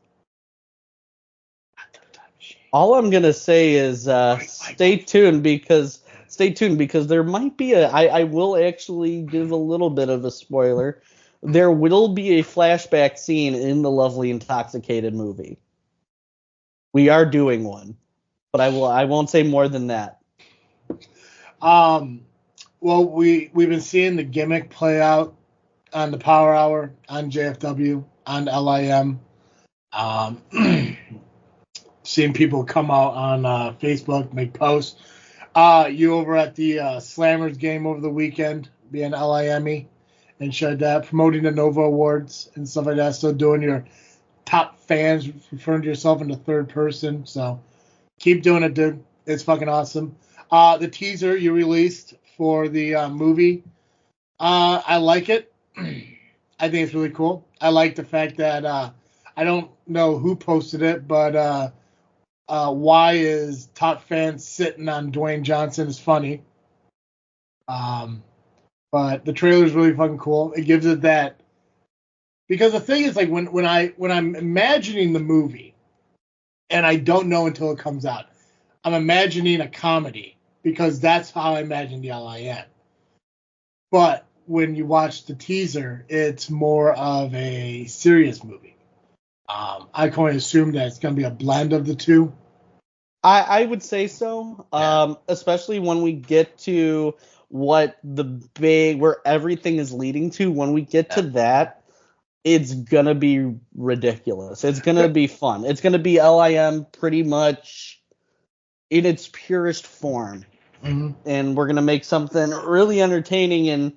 Hot Tub Time Machine. All I'm going to say is stay tuned because there might be I will actually give a little bit of a spoiler. There will be a flashback scene in the Lovely Intoxicated movie. We are doing one, but I won't say more than that. Well, we've been seeing the gimmick play out on the Power Hour, on JFW, on LIM. Seeing people come out on Facebook, make posts. You over at the Slammers game over the weekend, being LIME. And shared that, promoting the Nova Awards and stuff like that. Still doing your top fans, referring to yourself in the third person. So keep doing it, dude. It's fucking awesome. The teaser you released for the movie, I like it. I think it's really cool. I like the fact that I don't know who posted it, but why is top fans sitting on Dwayne Johnson is funny. But the trailer is really fucking cool. It gives it that, because the thing is, like, when I'm imagining the movie, and I don't know until it comes out, I'm imagining a comedy because that's how I imagine the LIM. But when you watch the teaser, it's more of a serious movie. I can only assume that it's going to be a blend of the two. I would say so. Especially when we get to what where everything is leading to. When we get to that, it's gonna be ridiculous. It's gonna be fun. It's gonna be LIM pretty much in its purest form. Mm-hmm. And we're gonna make something really entertaining. And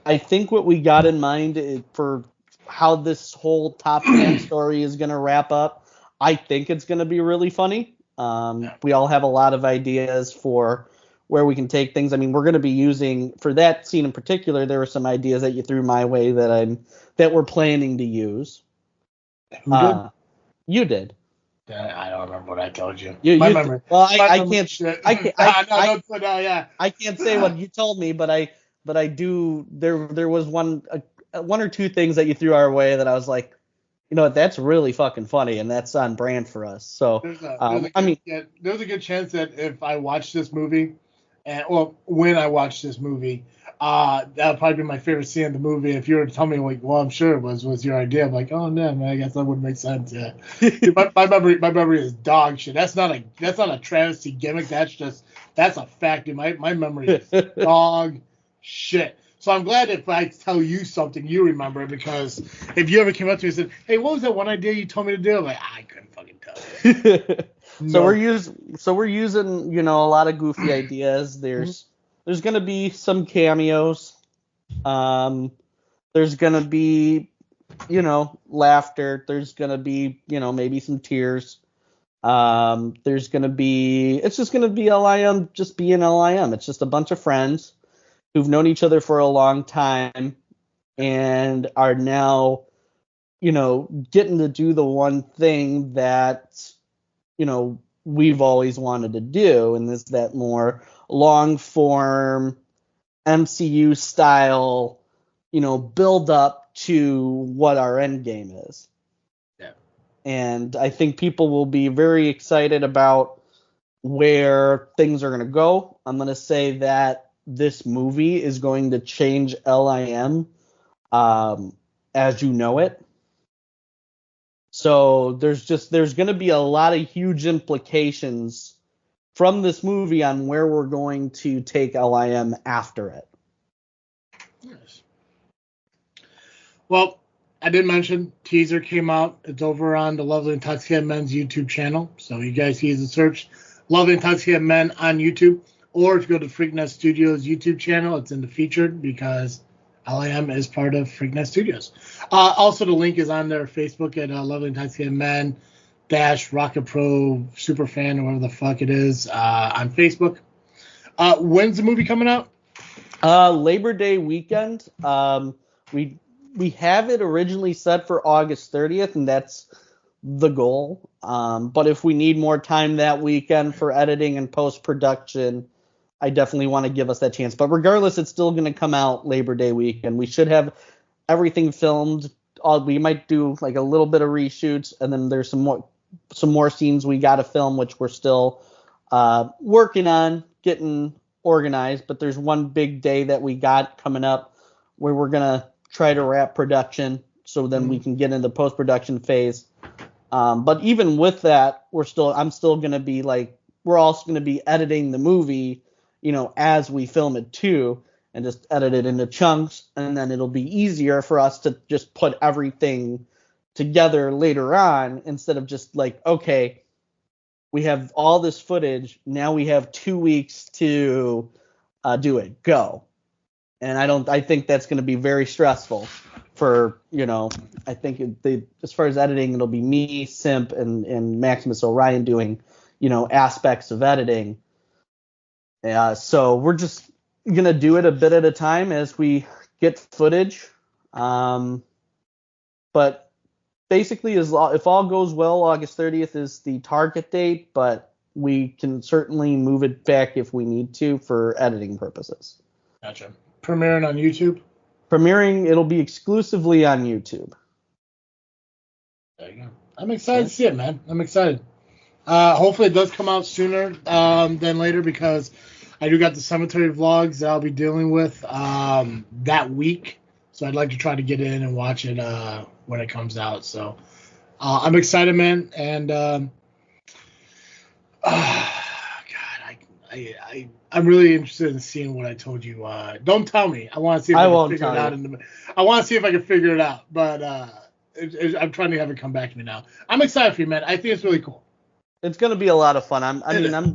I think what we got in mind for how this whole Top Gun story is gonna wrap up, I think it's gonna be really funny. We all have a lot of ideas for where we can take things. I mean, we're going to be using, for that scene in particular, there were some ideas that you threw my way that we're planning to use. Who did? You did. I don't remember what I told you. My memory. Well, I can't. I can't say what you told me, but I do. There was one or two things that you threw our way that I was like, you know what, that's really fucking funny, and that's on brand for us. So, there's a good chance that if I watch this movie, when I watch this movie, that'll probably be my favorite scene in the movie. If you were to tell me, like, well, I'm sure it was your idea, I'm like, oh no, man, I guess that would make sense. Yeah, dude, my memory is dog shit. That's not a travesty gimmick. That's a fact. Dude. My memory is dog shit. So I'm glad if I tell you something, you remember it, because if you ever came up to me and said, hey, what was that one idea you told me to do? I'm like, I couldn't fucking tell you. So we're using, you know, a lot of goofy ideas. There's going to be some cameos. There's going to be, you know, laughter. There's going to be, you know, maybe some tears. It's just going to be LIM just being LIM. It's just a bunch of friends who've known each other for a long time and are now, you know, getting to do the one thing that, you know, we've always wanted to do, and is that more long form MCU style, you know, build up to what our end game is. Yeah. And I think people will be very excited about where things are going to go. I'm going to say that this movie is going to change LIM as you know it. So there's going to be a lot of huge implications from this movie on where we're going to take LIM after it. Yes. Well, I did mention teaser came out. It's over on the Lovely Intoxicated Men's YouTube channel. So you guys can use a search Lovely Intoxicated Men on YouTube. Or if you go to Freakin Studios YouTube channel, it's in the featured because LIM is part of Freakin Studios. Also, the link is on their Facebook at Lovely Intoxicated Men -- Rocket Pro Superfan or whatever the fuck it is on Facebook. When's the movie coming out? Labor Day weekend. We have it originally set for August 30th, and that's the goal. But if we need more time that weekend for editing and post-production, I definitely want to give us that chance. But regardless, it's still going to come out Labor Day weekend. We should have everything filmed. We might do like a little bit of reshoots, and then there's some more scenes we got to film, which we're still working on getting organized. But there's one big day that we got coming up where we're going to try to wrap production so then we can get into the post-production phase. But even with that, I'm still going to be like, we're also going to be editing the movie, you know, as we film it too, and just edit it into chunks, and then it'll be easier for us to just put everything together later on instead of just like, okay, we have all this footage, now we have 2 weeks to do it, go. And I think that's going to be very stressful for, you know, I think as far as editing, it'll be me, Simp, and Maximus Orion doing, you know, aspects of editing. So we're just going to do it a bit at a time as we get footage. But basically, if all goes well, August 30th is the target date, but we can certainly move it back if we need to for editing purposes. Gotcha. Premiering on YouTube? It'll be exclusively on YouTube. There you go. I'm excited to see it, man. I'm excited. Hopefully it does come out sooner than later, because I do got the cemetery vlogs that I'll be dealing with that week. So I'd like to try to get in and watch it when it comes out. So I'm excited, man. And I'm really interested in seeing what I told you. Don't tell me. I want to see if I can figure it out. I want to see if I can figure it out. But I'm trying to have it come back to me now. I'm excited for you, man. I think it's really cool. It's gonna be a lot of fun.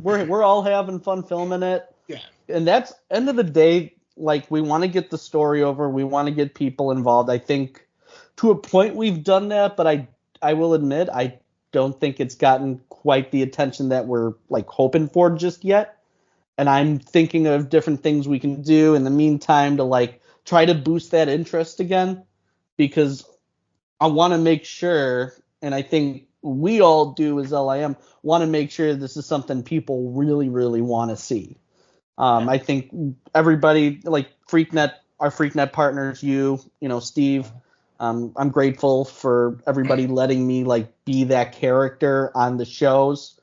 We're all having fun filming it. Yeah. And that's end of the day. Like, we want to get the story over. We want to get people involved. I think to a point we've done that, but I will admit I don't think it's gotten quite the attention that we're like hoping for just yet. And I'm thinking of different things we can do in the meantime to like try to boost that interest again, because I want to make sure, and I think we all do as LIM, want to make sure this is something people really, really want to see. I think everybody, like FreakNet, our FreakNet partners, Steve, I'm grateful for everybody letting me like be that character on the shows,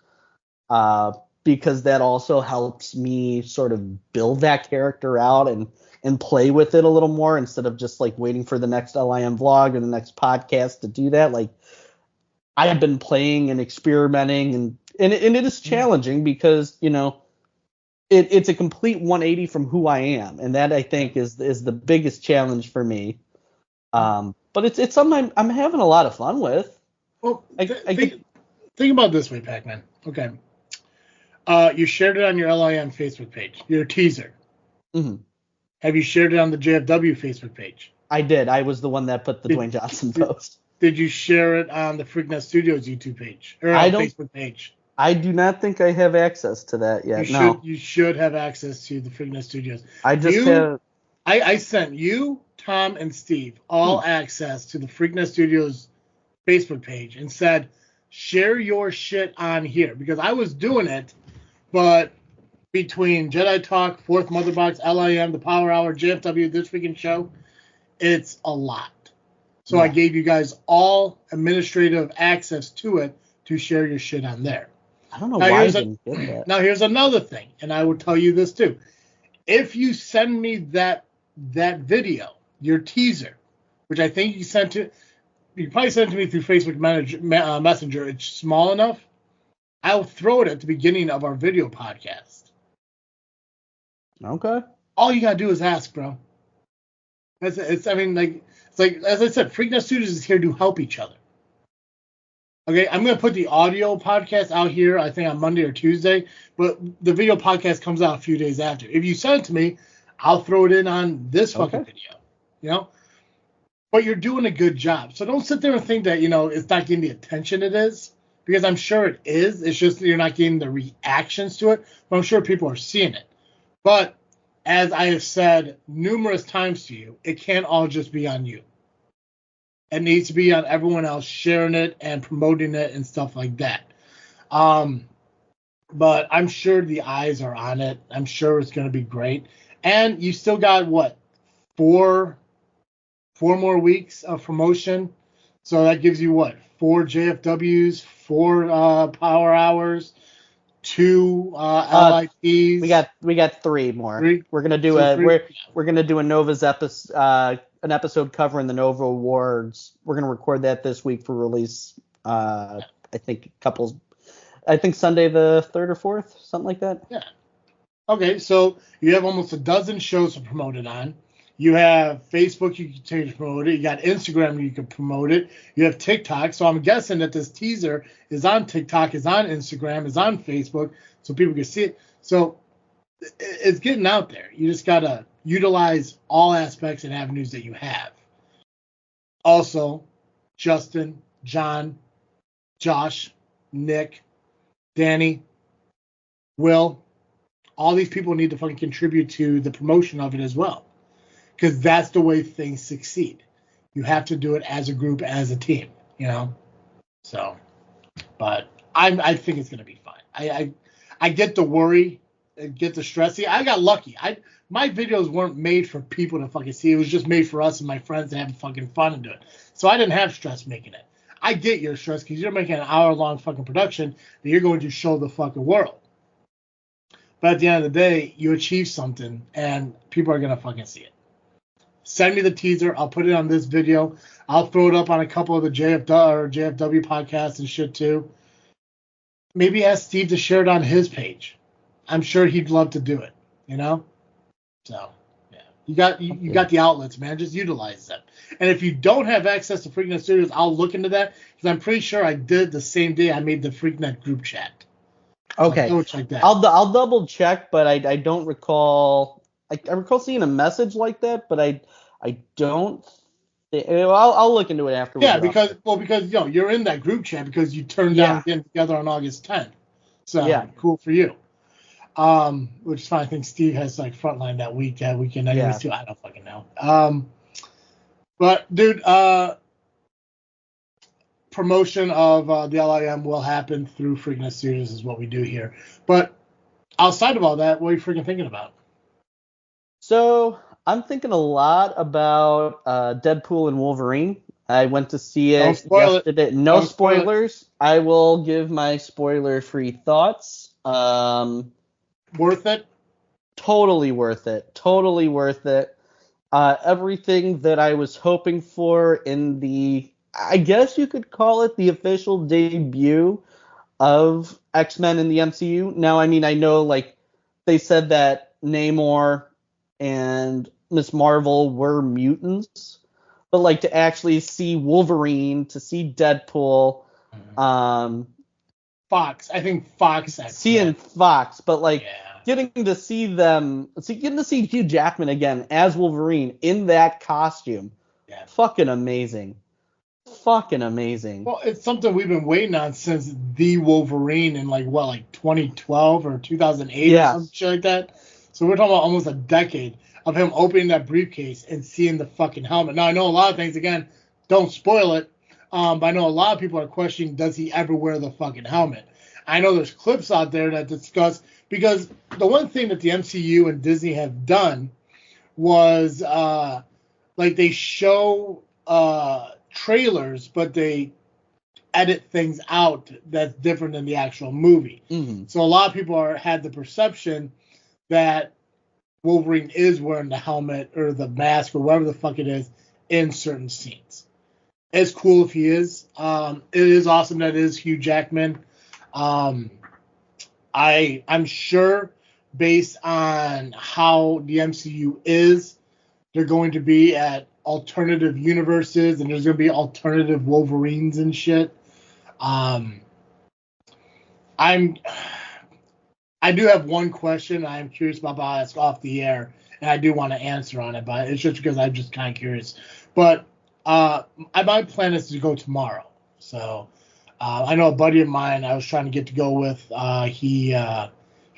because that also helps me sort of build that character out and play with it a little more instead of just like waiting for the next LIM vlog or the next podcast to do that. Like, I have been playing and experimenting, and it is challenging because, it's a complete 180 from who I am. And that, I think, is the biggest challenge for me. But it's something I'm having a lot of fun with. Well, think about it this way, Pacman. Okay. You shared it on your LIM Facebook page, your teaser. Mm-hmm. Have you shared it on the JFW Facebook page? I did. I was the one that put the Dwayne Johnson post. Did you share it on the Freaknet Studios YouTube page or Facebook page? I do not think I have access to that yet. You should have access to the Freaknet Studios. I sent you, Tom, and Steve all access to the Freaknet Studios Facebook page and said, share your shit on here, because I was doing it, but between Jedi Talk, Fourth Mother Box, LIM, the Power Hour, JFW, this Freakin Show, it's a lot. So I gave you guys all administrative access to it to share your shit on there. I don't know why I didn't get that. Now here's another thing, and I will tell you this too. If you send me that video, your teaser, which I think you probably sent it to me through Facebook Messenger. It's small enough. I'll throw it at the beginning of our video podcast. Okay. All you gotta do is ask, bro. It's as I said, Freaknet Studios is here to help each other. Okay, I'm gonna put the audio podcast out here, I think on Monday or Tuesday, but the video podcast comes out a few days after. If you send it to me, I'll throw it in on this fucking video. But you're doing a good job. So don't sit there and think that, it's not getting the attention it is, because I'm sure it is. It's just that you're not getting the reactions to it, but I'm sure people are seeing it. But as I have said numerous times to you, it can't all just be on you. It needs to be on everyone else sharing it and promoting it and stuff like that. But I'm sure the eyes are on it. I'm sure it's going to be great. And you still got, what, four more weeks of promotion? So that gives you, what, 4 JFWs, 4 Power Hours, 2 LIPs. We got 3 more. 3? We're gonna do we're gonna do a Nova's episode, an episode covering the Nova Awards. We're gonna record that this week for release. I think Sunday the 3rd or 4th, something like that. Yeah. Okay, so you have almost a dozen shows to promote it on. You have Facebook, you can continue to promote it. You got Instagram, you can promote it. You have TikTok. So I'm guessing that this teaser is on TikTok, is on Instagram, is on Facebook, so people can see it. So it's getting out there. You just got to utilize all aspects and avenues that you have. Also, Justin, John, Josh, Nick, Danny, Will, all these people need to fucking contribute to the promotion of it as well. Because that's the way things succeed. You have to do it as a group, as a team, So, but I think it's going to be fun. I get the worry, I get the stress. See, I got lucky. My videos weren't made for people to fucking see. It was just made for us and my friends to have fucking fun and do it. So I didn't have stress making it. I get your stress because you're making an hour-long fucking production that you're going to show the fucking world. But at the end of the day, you achieve something and people are going to fucking see it. Send me the teaser. I'll put it on this video. I'll throw it up on a couple of the JFW podcasts and shit too. Maybe ask Steve to share it on his page. I'm sure he'd love to do it. So yeah, you got the outlets, man. Just utilize them. And if you don't have access to Freaknet Studios, I'll look into that because I'm pretty sure I did the same day I made the Freaknet group chat. Okay. I'll check that. I'll double check, but I don't recall. I recall seeing a message like that, but I don't. I'll look into it after. Yeah, because you're in that group chat because you turned down getting together on August 10th. So cool for you. Which is fine. I think Steve has like frontline that weekend anyways too. I don't fucking know. But dude, promotion of the LIM will happen through Freakin' Studios is what we do here. But outside of all that, what are you freaking thinking about? So I'm thinking a lot about Deadpool and Wolverine. I went to see it yesterday. No spoilers. I will give my spoiler-free thoughts. Worth it? Totally worth it. Totally worth it. Everything that I was hoping for in the, I guess you could call it the official debut of X-Men in the MCU. Now, I mean, I know like they said that Namor and Miss Marvel were mutants, but like to actually see Wolverine, to see Deadpool, Fox. I think Fox. Seeing Fox, but like getting to see Hugh Jackman again as Wolverine in that costume, fucking amazing. Fucking amazing. Well, it's something we've been waiting on since the Wolverine in like 2012 or 2008 or some shit like that. So we're talking about almost a decade of him opening that briefcase and seeing the fucking helmet. Now I know a lot of things. Again, don't spoil it. But I know a lot of people are questioning, does he ever wear the fucking helmet? I know there's clips out there that discuss, because the one thing that the MCU and Disney have done was like they show trailers, but they edit things out that's different than the actual movie. Mm-hmm. So a lot of people had the perception that Wolverine is wearing the helmet or the mask or whatever the fuck it is in certain scenes. It's cool if he is. It is awesome that it is Hugh Jackman. I'm sure based on how the MCU is, they're going to be at alternative universes and there's going to be alternative Wolverines and shit. I do have one question I'm curious about, but I'll ask off the air, and I do want to answer on it, but it's just because I'm just kind of curious. But my plan is to go tomorrow. So I know a buddy of mine I was trying to get to go with. He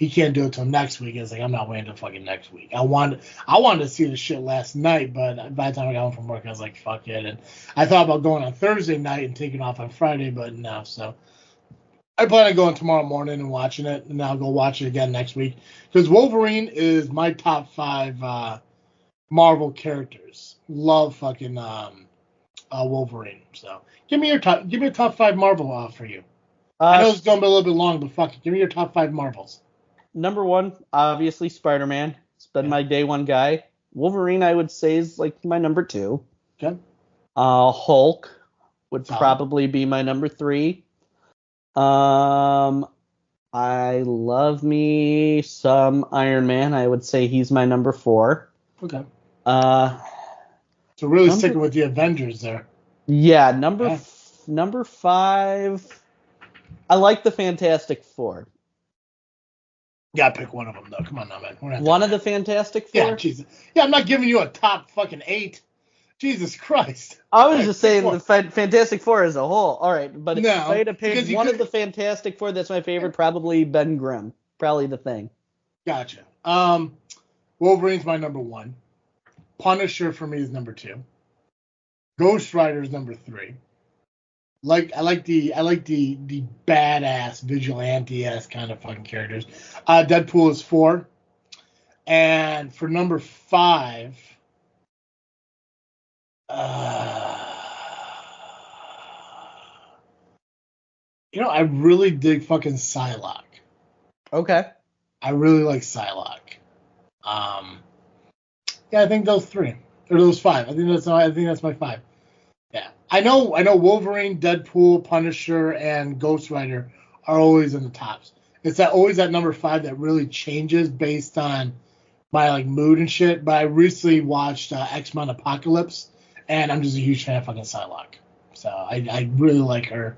can't do it till next week. It's like, I'm not waiting till fucking next week. I wanted to see the shit last night, but by the time I got home from work, I was like, fuck it. And I thought about going on Thursday night and taking off on Friday, but no. So I plan on going tomorrow morning and watching it, and I'll go watch it again next week. Because Wolverine is my top 5 Marvel characters. Love fucking Wolverine. So give me a top 5 Marvel for you. I know it's going to be a little bit long, but fuck it. Give me your top 5 Marvels. Number 1, obviously Spider-Man. It's been my day one guy. Wolverine, I would say, is like my number 2. Okay. Hulk would probably be my number 3. I love me some Iron Man. I would say he's my number 4. Okay. So really sticking with the Avengers there. Yeah, number 5. I like the Fantastic Four. Yeah, pick one of them though. Come on now, man. One of the Fantastic Four? Yeah, Jesus. Yeah, I'm not giving you a top fucking 8. Jesus Christ. I was just saying the Fantastic Four as a whole. All right, but if I had to pick one of the Fantastic Four that's my favorite, probably Ben Grimm. Probably the Thing. Gotcha. Wolverine's my number 1. Punisher for me is number 2. Ghost Rider is number 3. I like the badass vigilante-ass kind of fucking characters. Deadpool is 4. And for number 5, I really dig fucking Psylocke. Okay. I really like Psylocke. Yeah, I think those 3 or those 5. I think that's my 5. Yeah, I know Wolverine, Deadpool, Punisher, and Ghost Rider are always in the tops. It's that always that number 5 that really changes based on my like mood and shit. But I recently watched X-Men Apocalypse, and I'm just a huge fan of fucking Psylocke. So I really like her.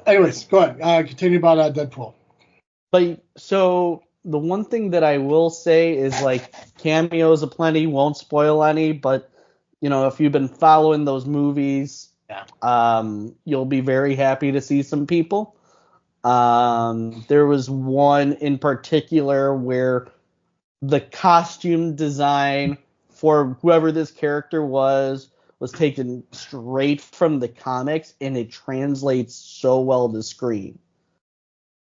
Anyways, go ahead. Continue about Deadpool. But so the one thing that I will say is like cameos aplenty, won't spoil any, but you know, if you've been following those movies, you'll be very happy to see some people. There was one in particular where the costume design for whoever this character was taken straight from the comics, and it translates so well to screen.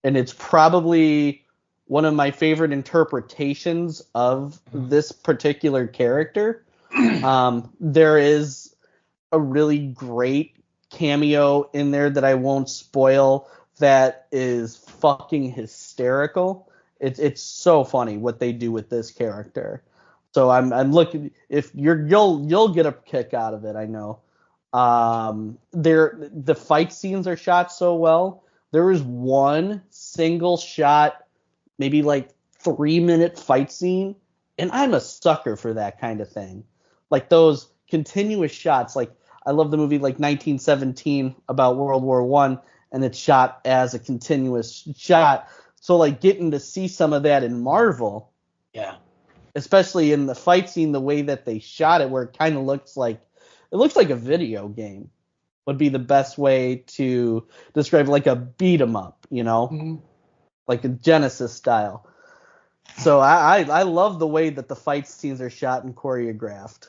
And it's probably one of my favorite interpretations of this particular character. There is a really great cameo in there that I won't spoil that is fucking hysterical. It's so funny what they do with this character. So I'm looking, if you'll get a kick out of it, I know. The fight scenes are shot so well. There is one single shot, maybe like 3-minute fight scene, and I'm a sucker for that kind of thing. Like those continuous shots. Like I love the movie like 1917 about World War I, and it's shot as a continuous shot. So like getting to see some of that in Marvel, especially in the fight scene, the way that they shot it, where it kind of looks like a video game, would be the best way to describe like a beat 'em up, you know, like a Genesis style. So I love the way that the fight scenes are shot and choreographed.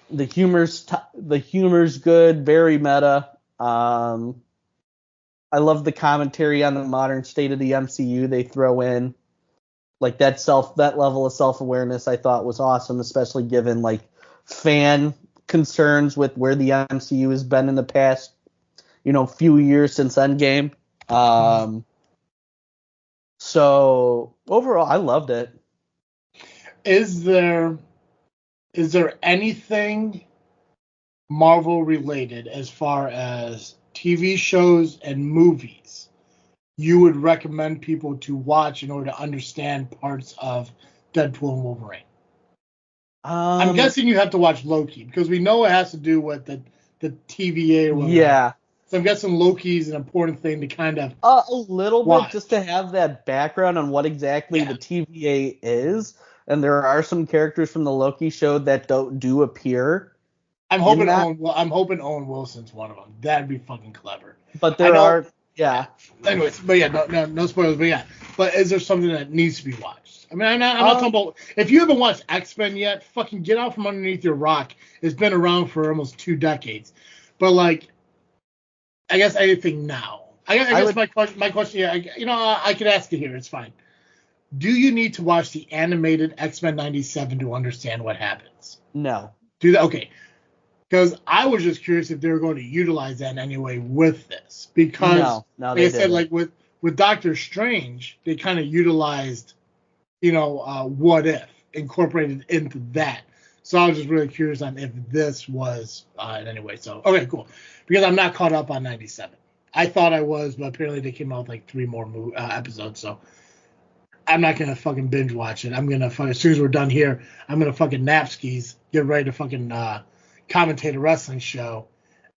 The humor's good, very meta. I love the commentary on the modern state of the MCU they throw in. Like that level of self-awareness I thought was awesome, especially given like fan concerns with where the MCU has been in the past, few years since Endgame. So overall, I loved it. Is there anything Marvel related as far as TV shows and movies you would recommend people to watch in order to understand parts of Deadpool and Wolverine? I'm guessing you have to watch Loki because we know it has to do with the TVA or whatever. Yeah. So I'm guessing Loki's an important thing to kind of a little watch. bit just to have that background on what exactly the TVA is. And there are some characters from the Loki show that do appear. I'm hoping Owen Wilson's one of them. That'd be fucking clever. But there are. Anyways, but no spoilers. But is there something that needs to be watched? I mean, I'm not talking about. If you haven't watched X-Men yet, fucking get out from underneath your rock. It's been around for almost 2 decades. But like, I guess anything now. I guess my question. I could ask it here. It's fine. Do you need to watch the animated X-Men 97 to understand what happens? No. Do that? Okay. Because I was just curious if they were going to utilize that in any way with this. Because, no, like I said, like with Doctor Strange, they kind of utilized, what if, incorporated into that. So I was just really curious on if this was in any way. So, okay, cool. Because I'm not caught up on 97. I thought I was, but apparently they came out with like 3 more episodes. So I'm not going to fucking binge watch it. I'm going to as soon as we're done here, I'm going to fucking nap skis, get ready to fucking commentate a wrestling show,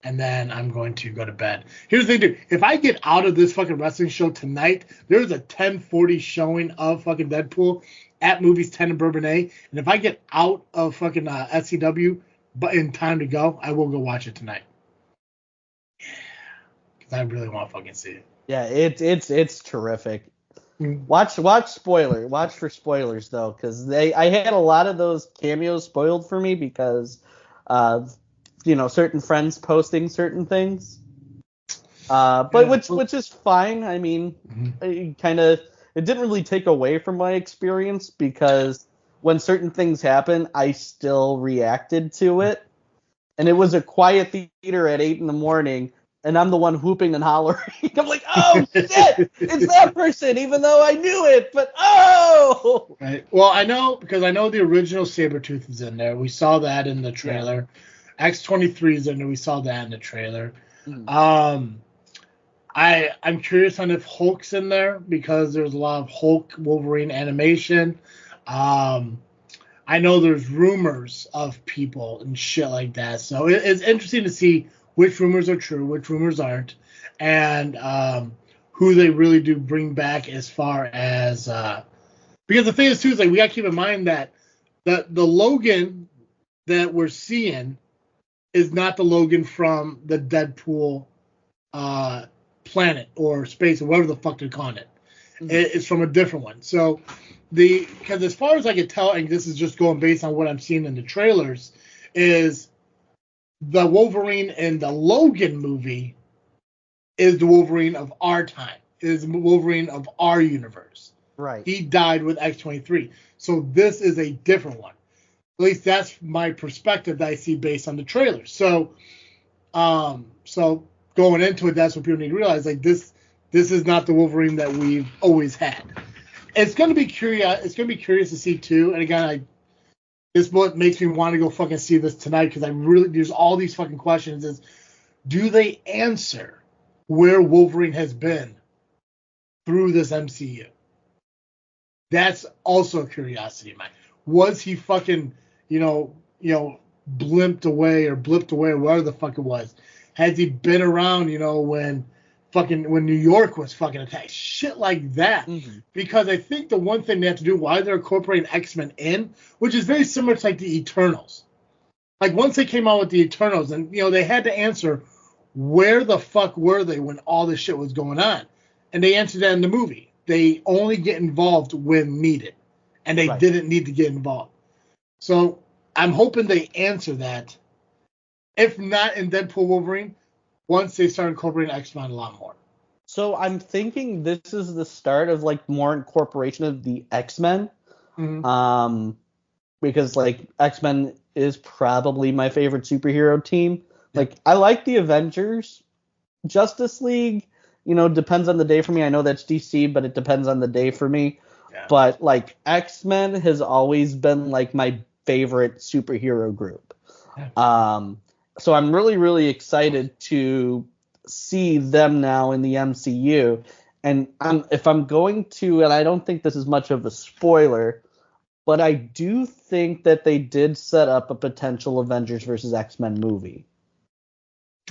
and then I'm going to go to bed. Here's the thing, dude. If I get out of this fucking wrestling show tonight, there's a 10:40 showing of fucking Deadpool at Movies 10 in Bourbonnais, and if I get out of fucking SCW but in time to go, I will go watch it tonight. Because I really want to fucking see it. Yeah, it's terrific. Watch for spoilers though, because I had a lot of those cameos spoiled for me because certain friends posting certain things. Which is fine. I mean, it didn't really take away from my experience because when certain things happen, I still reacted to it. And it was a quiet theater at 8 a.m, and I'm the one whooping and hollering. I'm like, oh shit, it's that person, even though I knew it, but oh! Right. Well, I know, because I know the original Sabretooth is in there. We saw that in the trailer. Yeah. X-23 is in there. We saw that in the trailer. Mhm. I'm curious on if Hulk's in there because there's a lot of Hulk Wolverine animation. I know there's rumors of people and shit like that, so it's interesting to see which rumors are true, which rumors aren't, and who they really do bring back as far as because the thing is too is like we gotta keep in mind that the Logan that we're seeing is not the Logan from the Deadpool planet or space or whatever the fuck they're calling it. Mhm. It's from a different one. So because as far as I can tell, and this is just going based on what I'm seeing in the trailers, is the Wolverine in the Logan movie is the Wolverine of our time, is the Wolverine of our universe. Right. He died with X-23. So this is a different one. At least that's my perspective that I see based on the trailer. So going into it, that's what people need to realize. Like this is not the Wolverine that we've always had. It's gonna be curious. It's gonna be curious to see too. And again, this is what makes me want to go fucking see this tonight because there's all these fucking questions. Is do they answer where Wolverine has been through this MCU? That's also a curiosity of mine. Was he fucking blimped away or whatever the fuck it was? Has he been around, when New York was fucking attacked? Shit like that. Mm-hmm. Because I think the one thing they have to do, why they're incorporating X-Men in, which is very similar to like the Eternals. Like once they came out with the Eternals and, they had to answer where the fuck were they when all this shit was going on? And they answered that in the movie. They only get involved when needed. And they didn't need to get involved. So I'm hoping they answer that. If not in Deadpool Wolverine, once they start incorporating X-Men a lot more. So I'm thinking this is the start of like more incorporation of the X-Men. Mm-hmm. Because like X-Men is probably my favorite superhero team. Like I like the Avengers. Justice League, depends on the day for me. I know that's DC, but it depends on the day for me. Yeah. But like X-Men has always been like my favorite superhero group. Yeah. So I'm really, really excited to see them now in the MCU. And if I'm going to, and I don't think this is much of a spoiler, but I do think that they did set up a potential Avengers versus X-Men movie.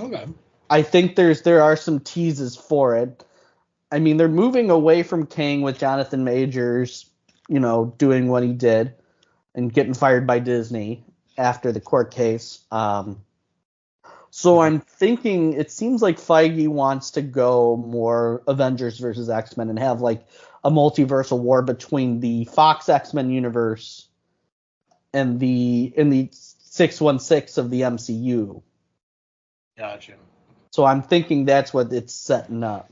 Okay. I think there are some teases for it. I mean, they're moving away from Kang with Jonathan Majors, doing what he did and getting fired by Disney after the court case. So I'm thinking it seems like Feige wants to go more Avengers versus X-Men and have like a multiversal war between the Fox X-Men universe and the 616 of the MCU. Gotcha. So I'm thinking that's what it's setting up.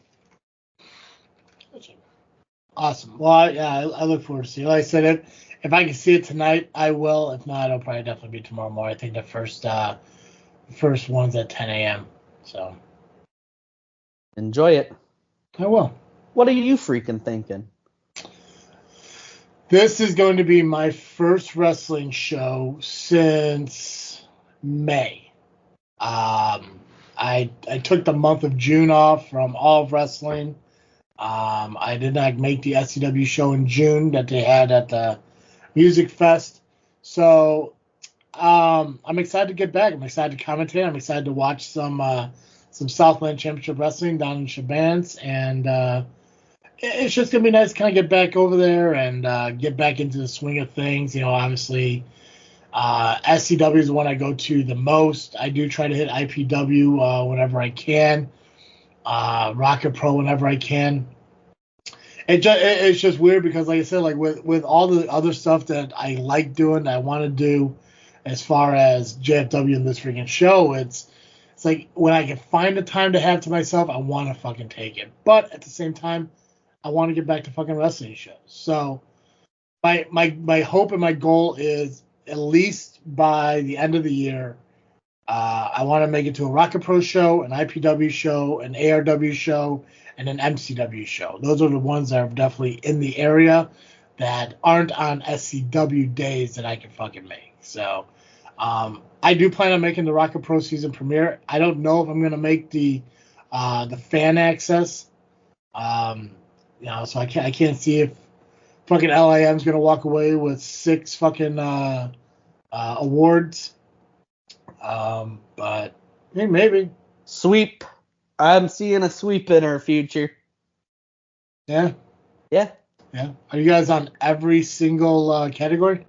Awesome. Well, I look forward to seeing it. Like I said, if I can see it tonight, I will. If not, it'll probably definitely be tomorrow morning. I think the first one's at 10 a.m. So enjoy it. I will. What are you freaking thinking? This is going to be my first wrestling show since May. I took the month of June off from all of wrestling. I did not make the SCW show in June that they had at the Music Fest. So I'm excited to get back. I'm excited to commentate. I'm excited to watch some Southland Championship Wrestling down in Shabans. And it's just going to be nice to kind of get back over there and get back into the swing of things. Obviously, SCW is the one I go to the most. I do try to hit IPW whenever I can. Rocket Pro whenever I can. It's just weird because, like I said, like with all the other stuff that I like doing, that I want to do, as far as JFW and this freaking show, it's like when I can find the time to have to myself, I want to fucking take it. But at the same time, I want to get back to fucking wrestling shows. So my hope and my goal is at least by the end of the year, I want to make it to a Rocket Pro show, an IPW show, an ARW show, and an MCW show. Those are the ones that are definitely in the area that aren't on SCW days that I can fucking make. So I do plan on making the Rocket Pro season premiere. I don't know if I'm going to make the fan access. So I can't see if fucking LIM's going to walk away with 6 fucking awards. But maybe. Sweep. I'm seeing a sweep in our future. Yeah. Yeah. Yeah. Are you guys on every single category?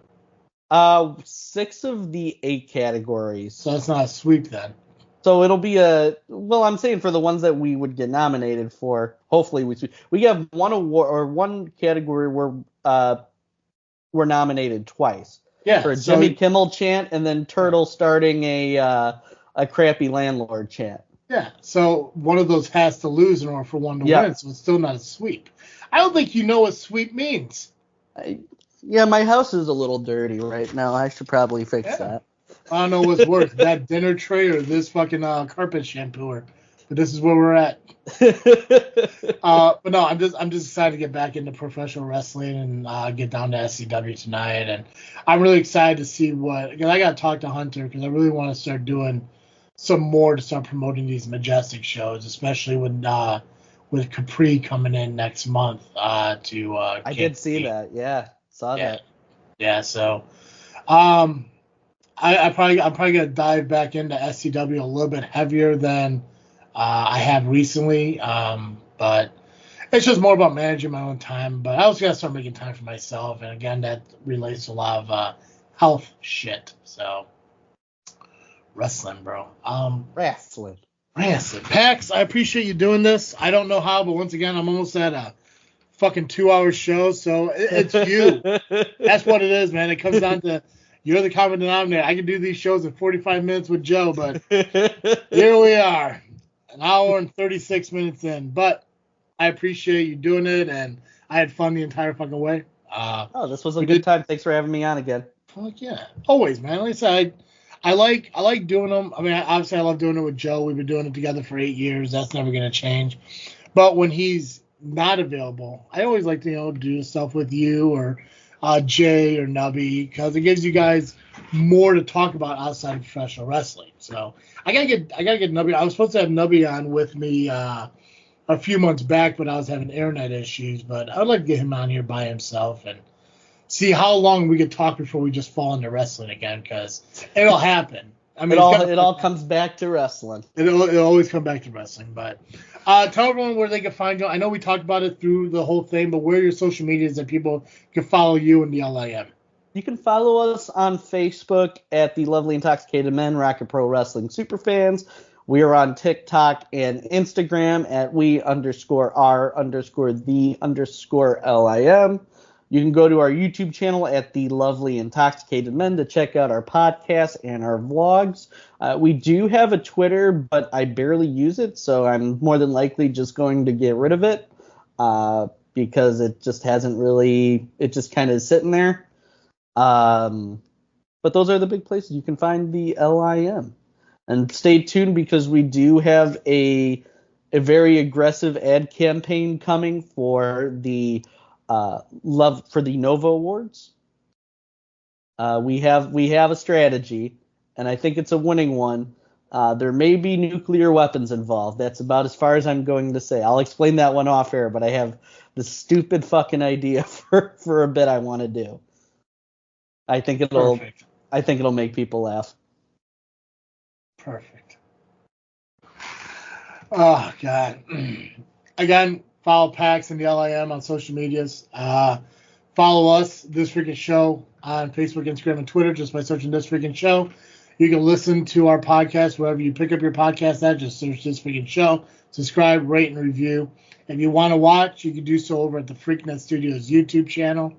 6 of the 8 categories. So it's not a sweep then. So it'll be I'm saying for the ones that we would get nominated for, hopefully we have one award or one category where we're nominated twice. Yeah. For a Jimmy Kimmel chant and then Turtle starting a crappy landlord chant. Yeah. So one of those has to lose in order for one to win. So it's still not a sweep. I don't think you know what sweep means. Yeah, my house is a little dirty right now. I should probably fix that. I don't know what's worse, that dinner tray or this fucking carpet shampooer. But this is where we're at. But no, I'm just excited to get back into professional wrestling and get down to SCW tonight. And I'm really excited to see because I got to talk to Hunter because I really want to start doing some more to start promoting these Majestic shows, especially with Capri coming in next month I did see that. Yeah, saw that. Yeah, so I'm probably gonna dive back into SCW a little bit heavier than I have recently. But it's just more about managing my own time. But I also gotta start making time for myself, and again, that relates to a lot of health shit. So wrestling, bro. Wrestling. Pax, I appreciate you doing this. I don't know how, but once again, I'm almost at a fucking 2-hour show, so it's you. That's what it is, man. It comes down to you're the common denominator. I can do these shows in 45 minutes with Joe, but here we are, an hour and 36 minutes in. But I appreciate you doing it, and I had fun the entire fucking way. This was a good time. Thanks for having me on again. Fuck yeah. Always, man. Like I said, I like doing them. I mean, obviously, I love doing it with Joe. We've been doing it together for 8 years. That's never going to change. But when he's not available, I always like to do stuff with you or Jay or Nubby because it gives you guys more to talk about outside of professional wrestling. So I gotta get Nubby. I was supposed to have Nubby on with me a few months back, but I was having internet issues. But I would like to get him on here by himself and see how long we could talk before we just fall into wrestling again, because it'll happen. I mean, it all comes back to wrestling. It'll always come back to wrestling. But tell everyone where they can find you. I know we talked about it through the whole thing, but where are your social medias that people can follow you and the LIM? You can follow us on Facebook at the Lovely Intoxicated Men, Rocket Pro Wrestling Superfans. We are on TikTok and Instagram at we_r_the_LIM. You can go to our YouTube channel at the Lovely Intoxicated Men to check out our podcasts and our vlogs. We do have a Twitter, but I barely use it, so I'm more than likely just going to get rid of it because it just hasn't really, it just kind of is sitting there. But those are the big places you can find the LIM. And stay tuned because we do have a very aggressive ad campaign coming for the Nova Awards. We have a strategy, and I think it's a winning one. There may be nuclear weapons involved. That's about as far as I'm going to say. I'll explain that one off air, but I have this stupid fucking idea for a bit I want to do. I think it'll make people laugh. Perfect. Oh God. Again, follow Pax and the LIM on social medias. Follow us, This Freakin Show, on Facebook, Instagram, and Twitter just by searching This Freakin Show. You can listen to our podcast wherever you pick up your podcast at. Just search This Freakin Show. Subscribe, rate, and review. If you want to watch, you can do so over at the Freaknet Studios YouTube channel.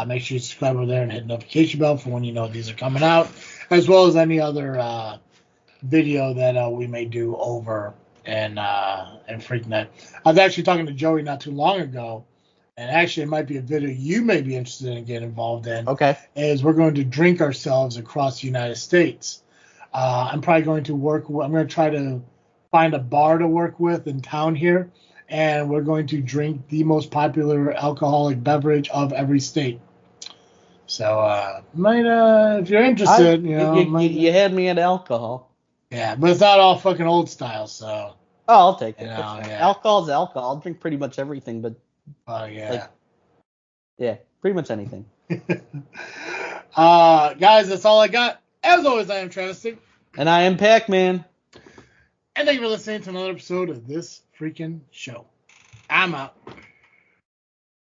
Make sure you subscribe over there and hit the notification bell for when you know these are coming out, as well as any other video that we may do over and Freaknet. I was actually talking to Joey not too long ago, and actually it might be a video you may be interested in getting involved in. Okay. Is we're going to drink ourselves across the United States. I'm probably going to I'm going to try to find a bar to work with in town here, and we're going to drink the most popular alcoholic beverage of every state. So might if you're interested, you had me at alcohol. Yeah, but it's not all fucking old style, so. Oh, I'll take it. Yeah. Alcohol's alcohol. I'll drink pretty much everything, but. Oh yeah. Pretty much anything. Guys, that's all I got. As always, I am Travesty. And I am Pacman. And thank you for listening to another episode of This Freakin' Show. I'm out.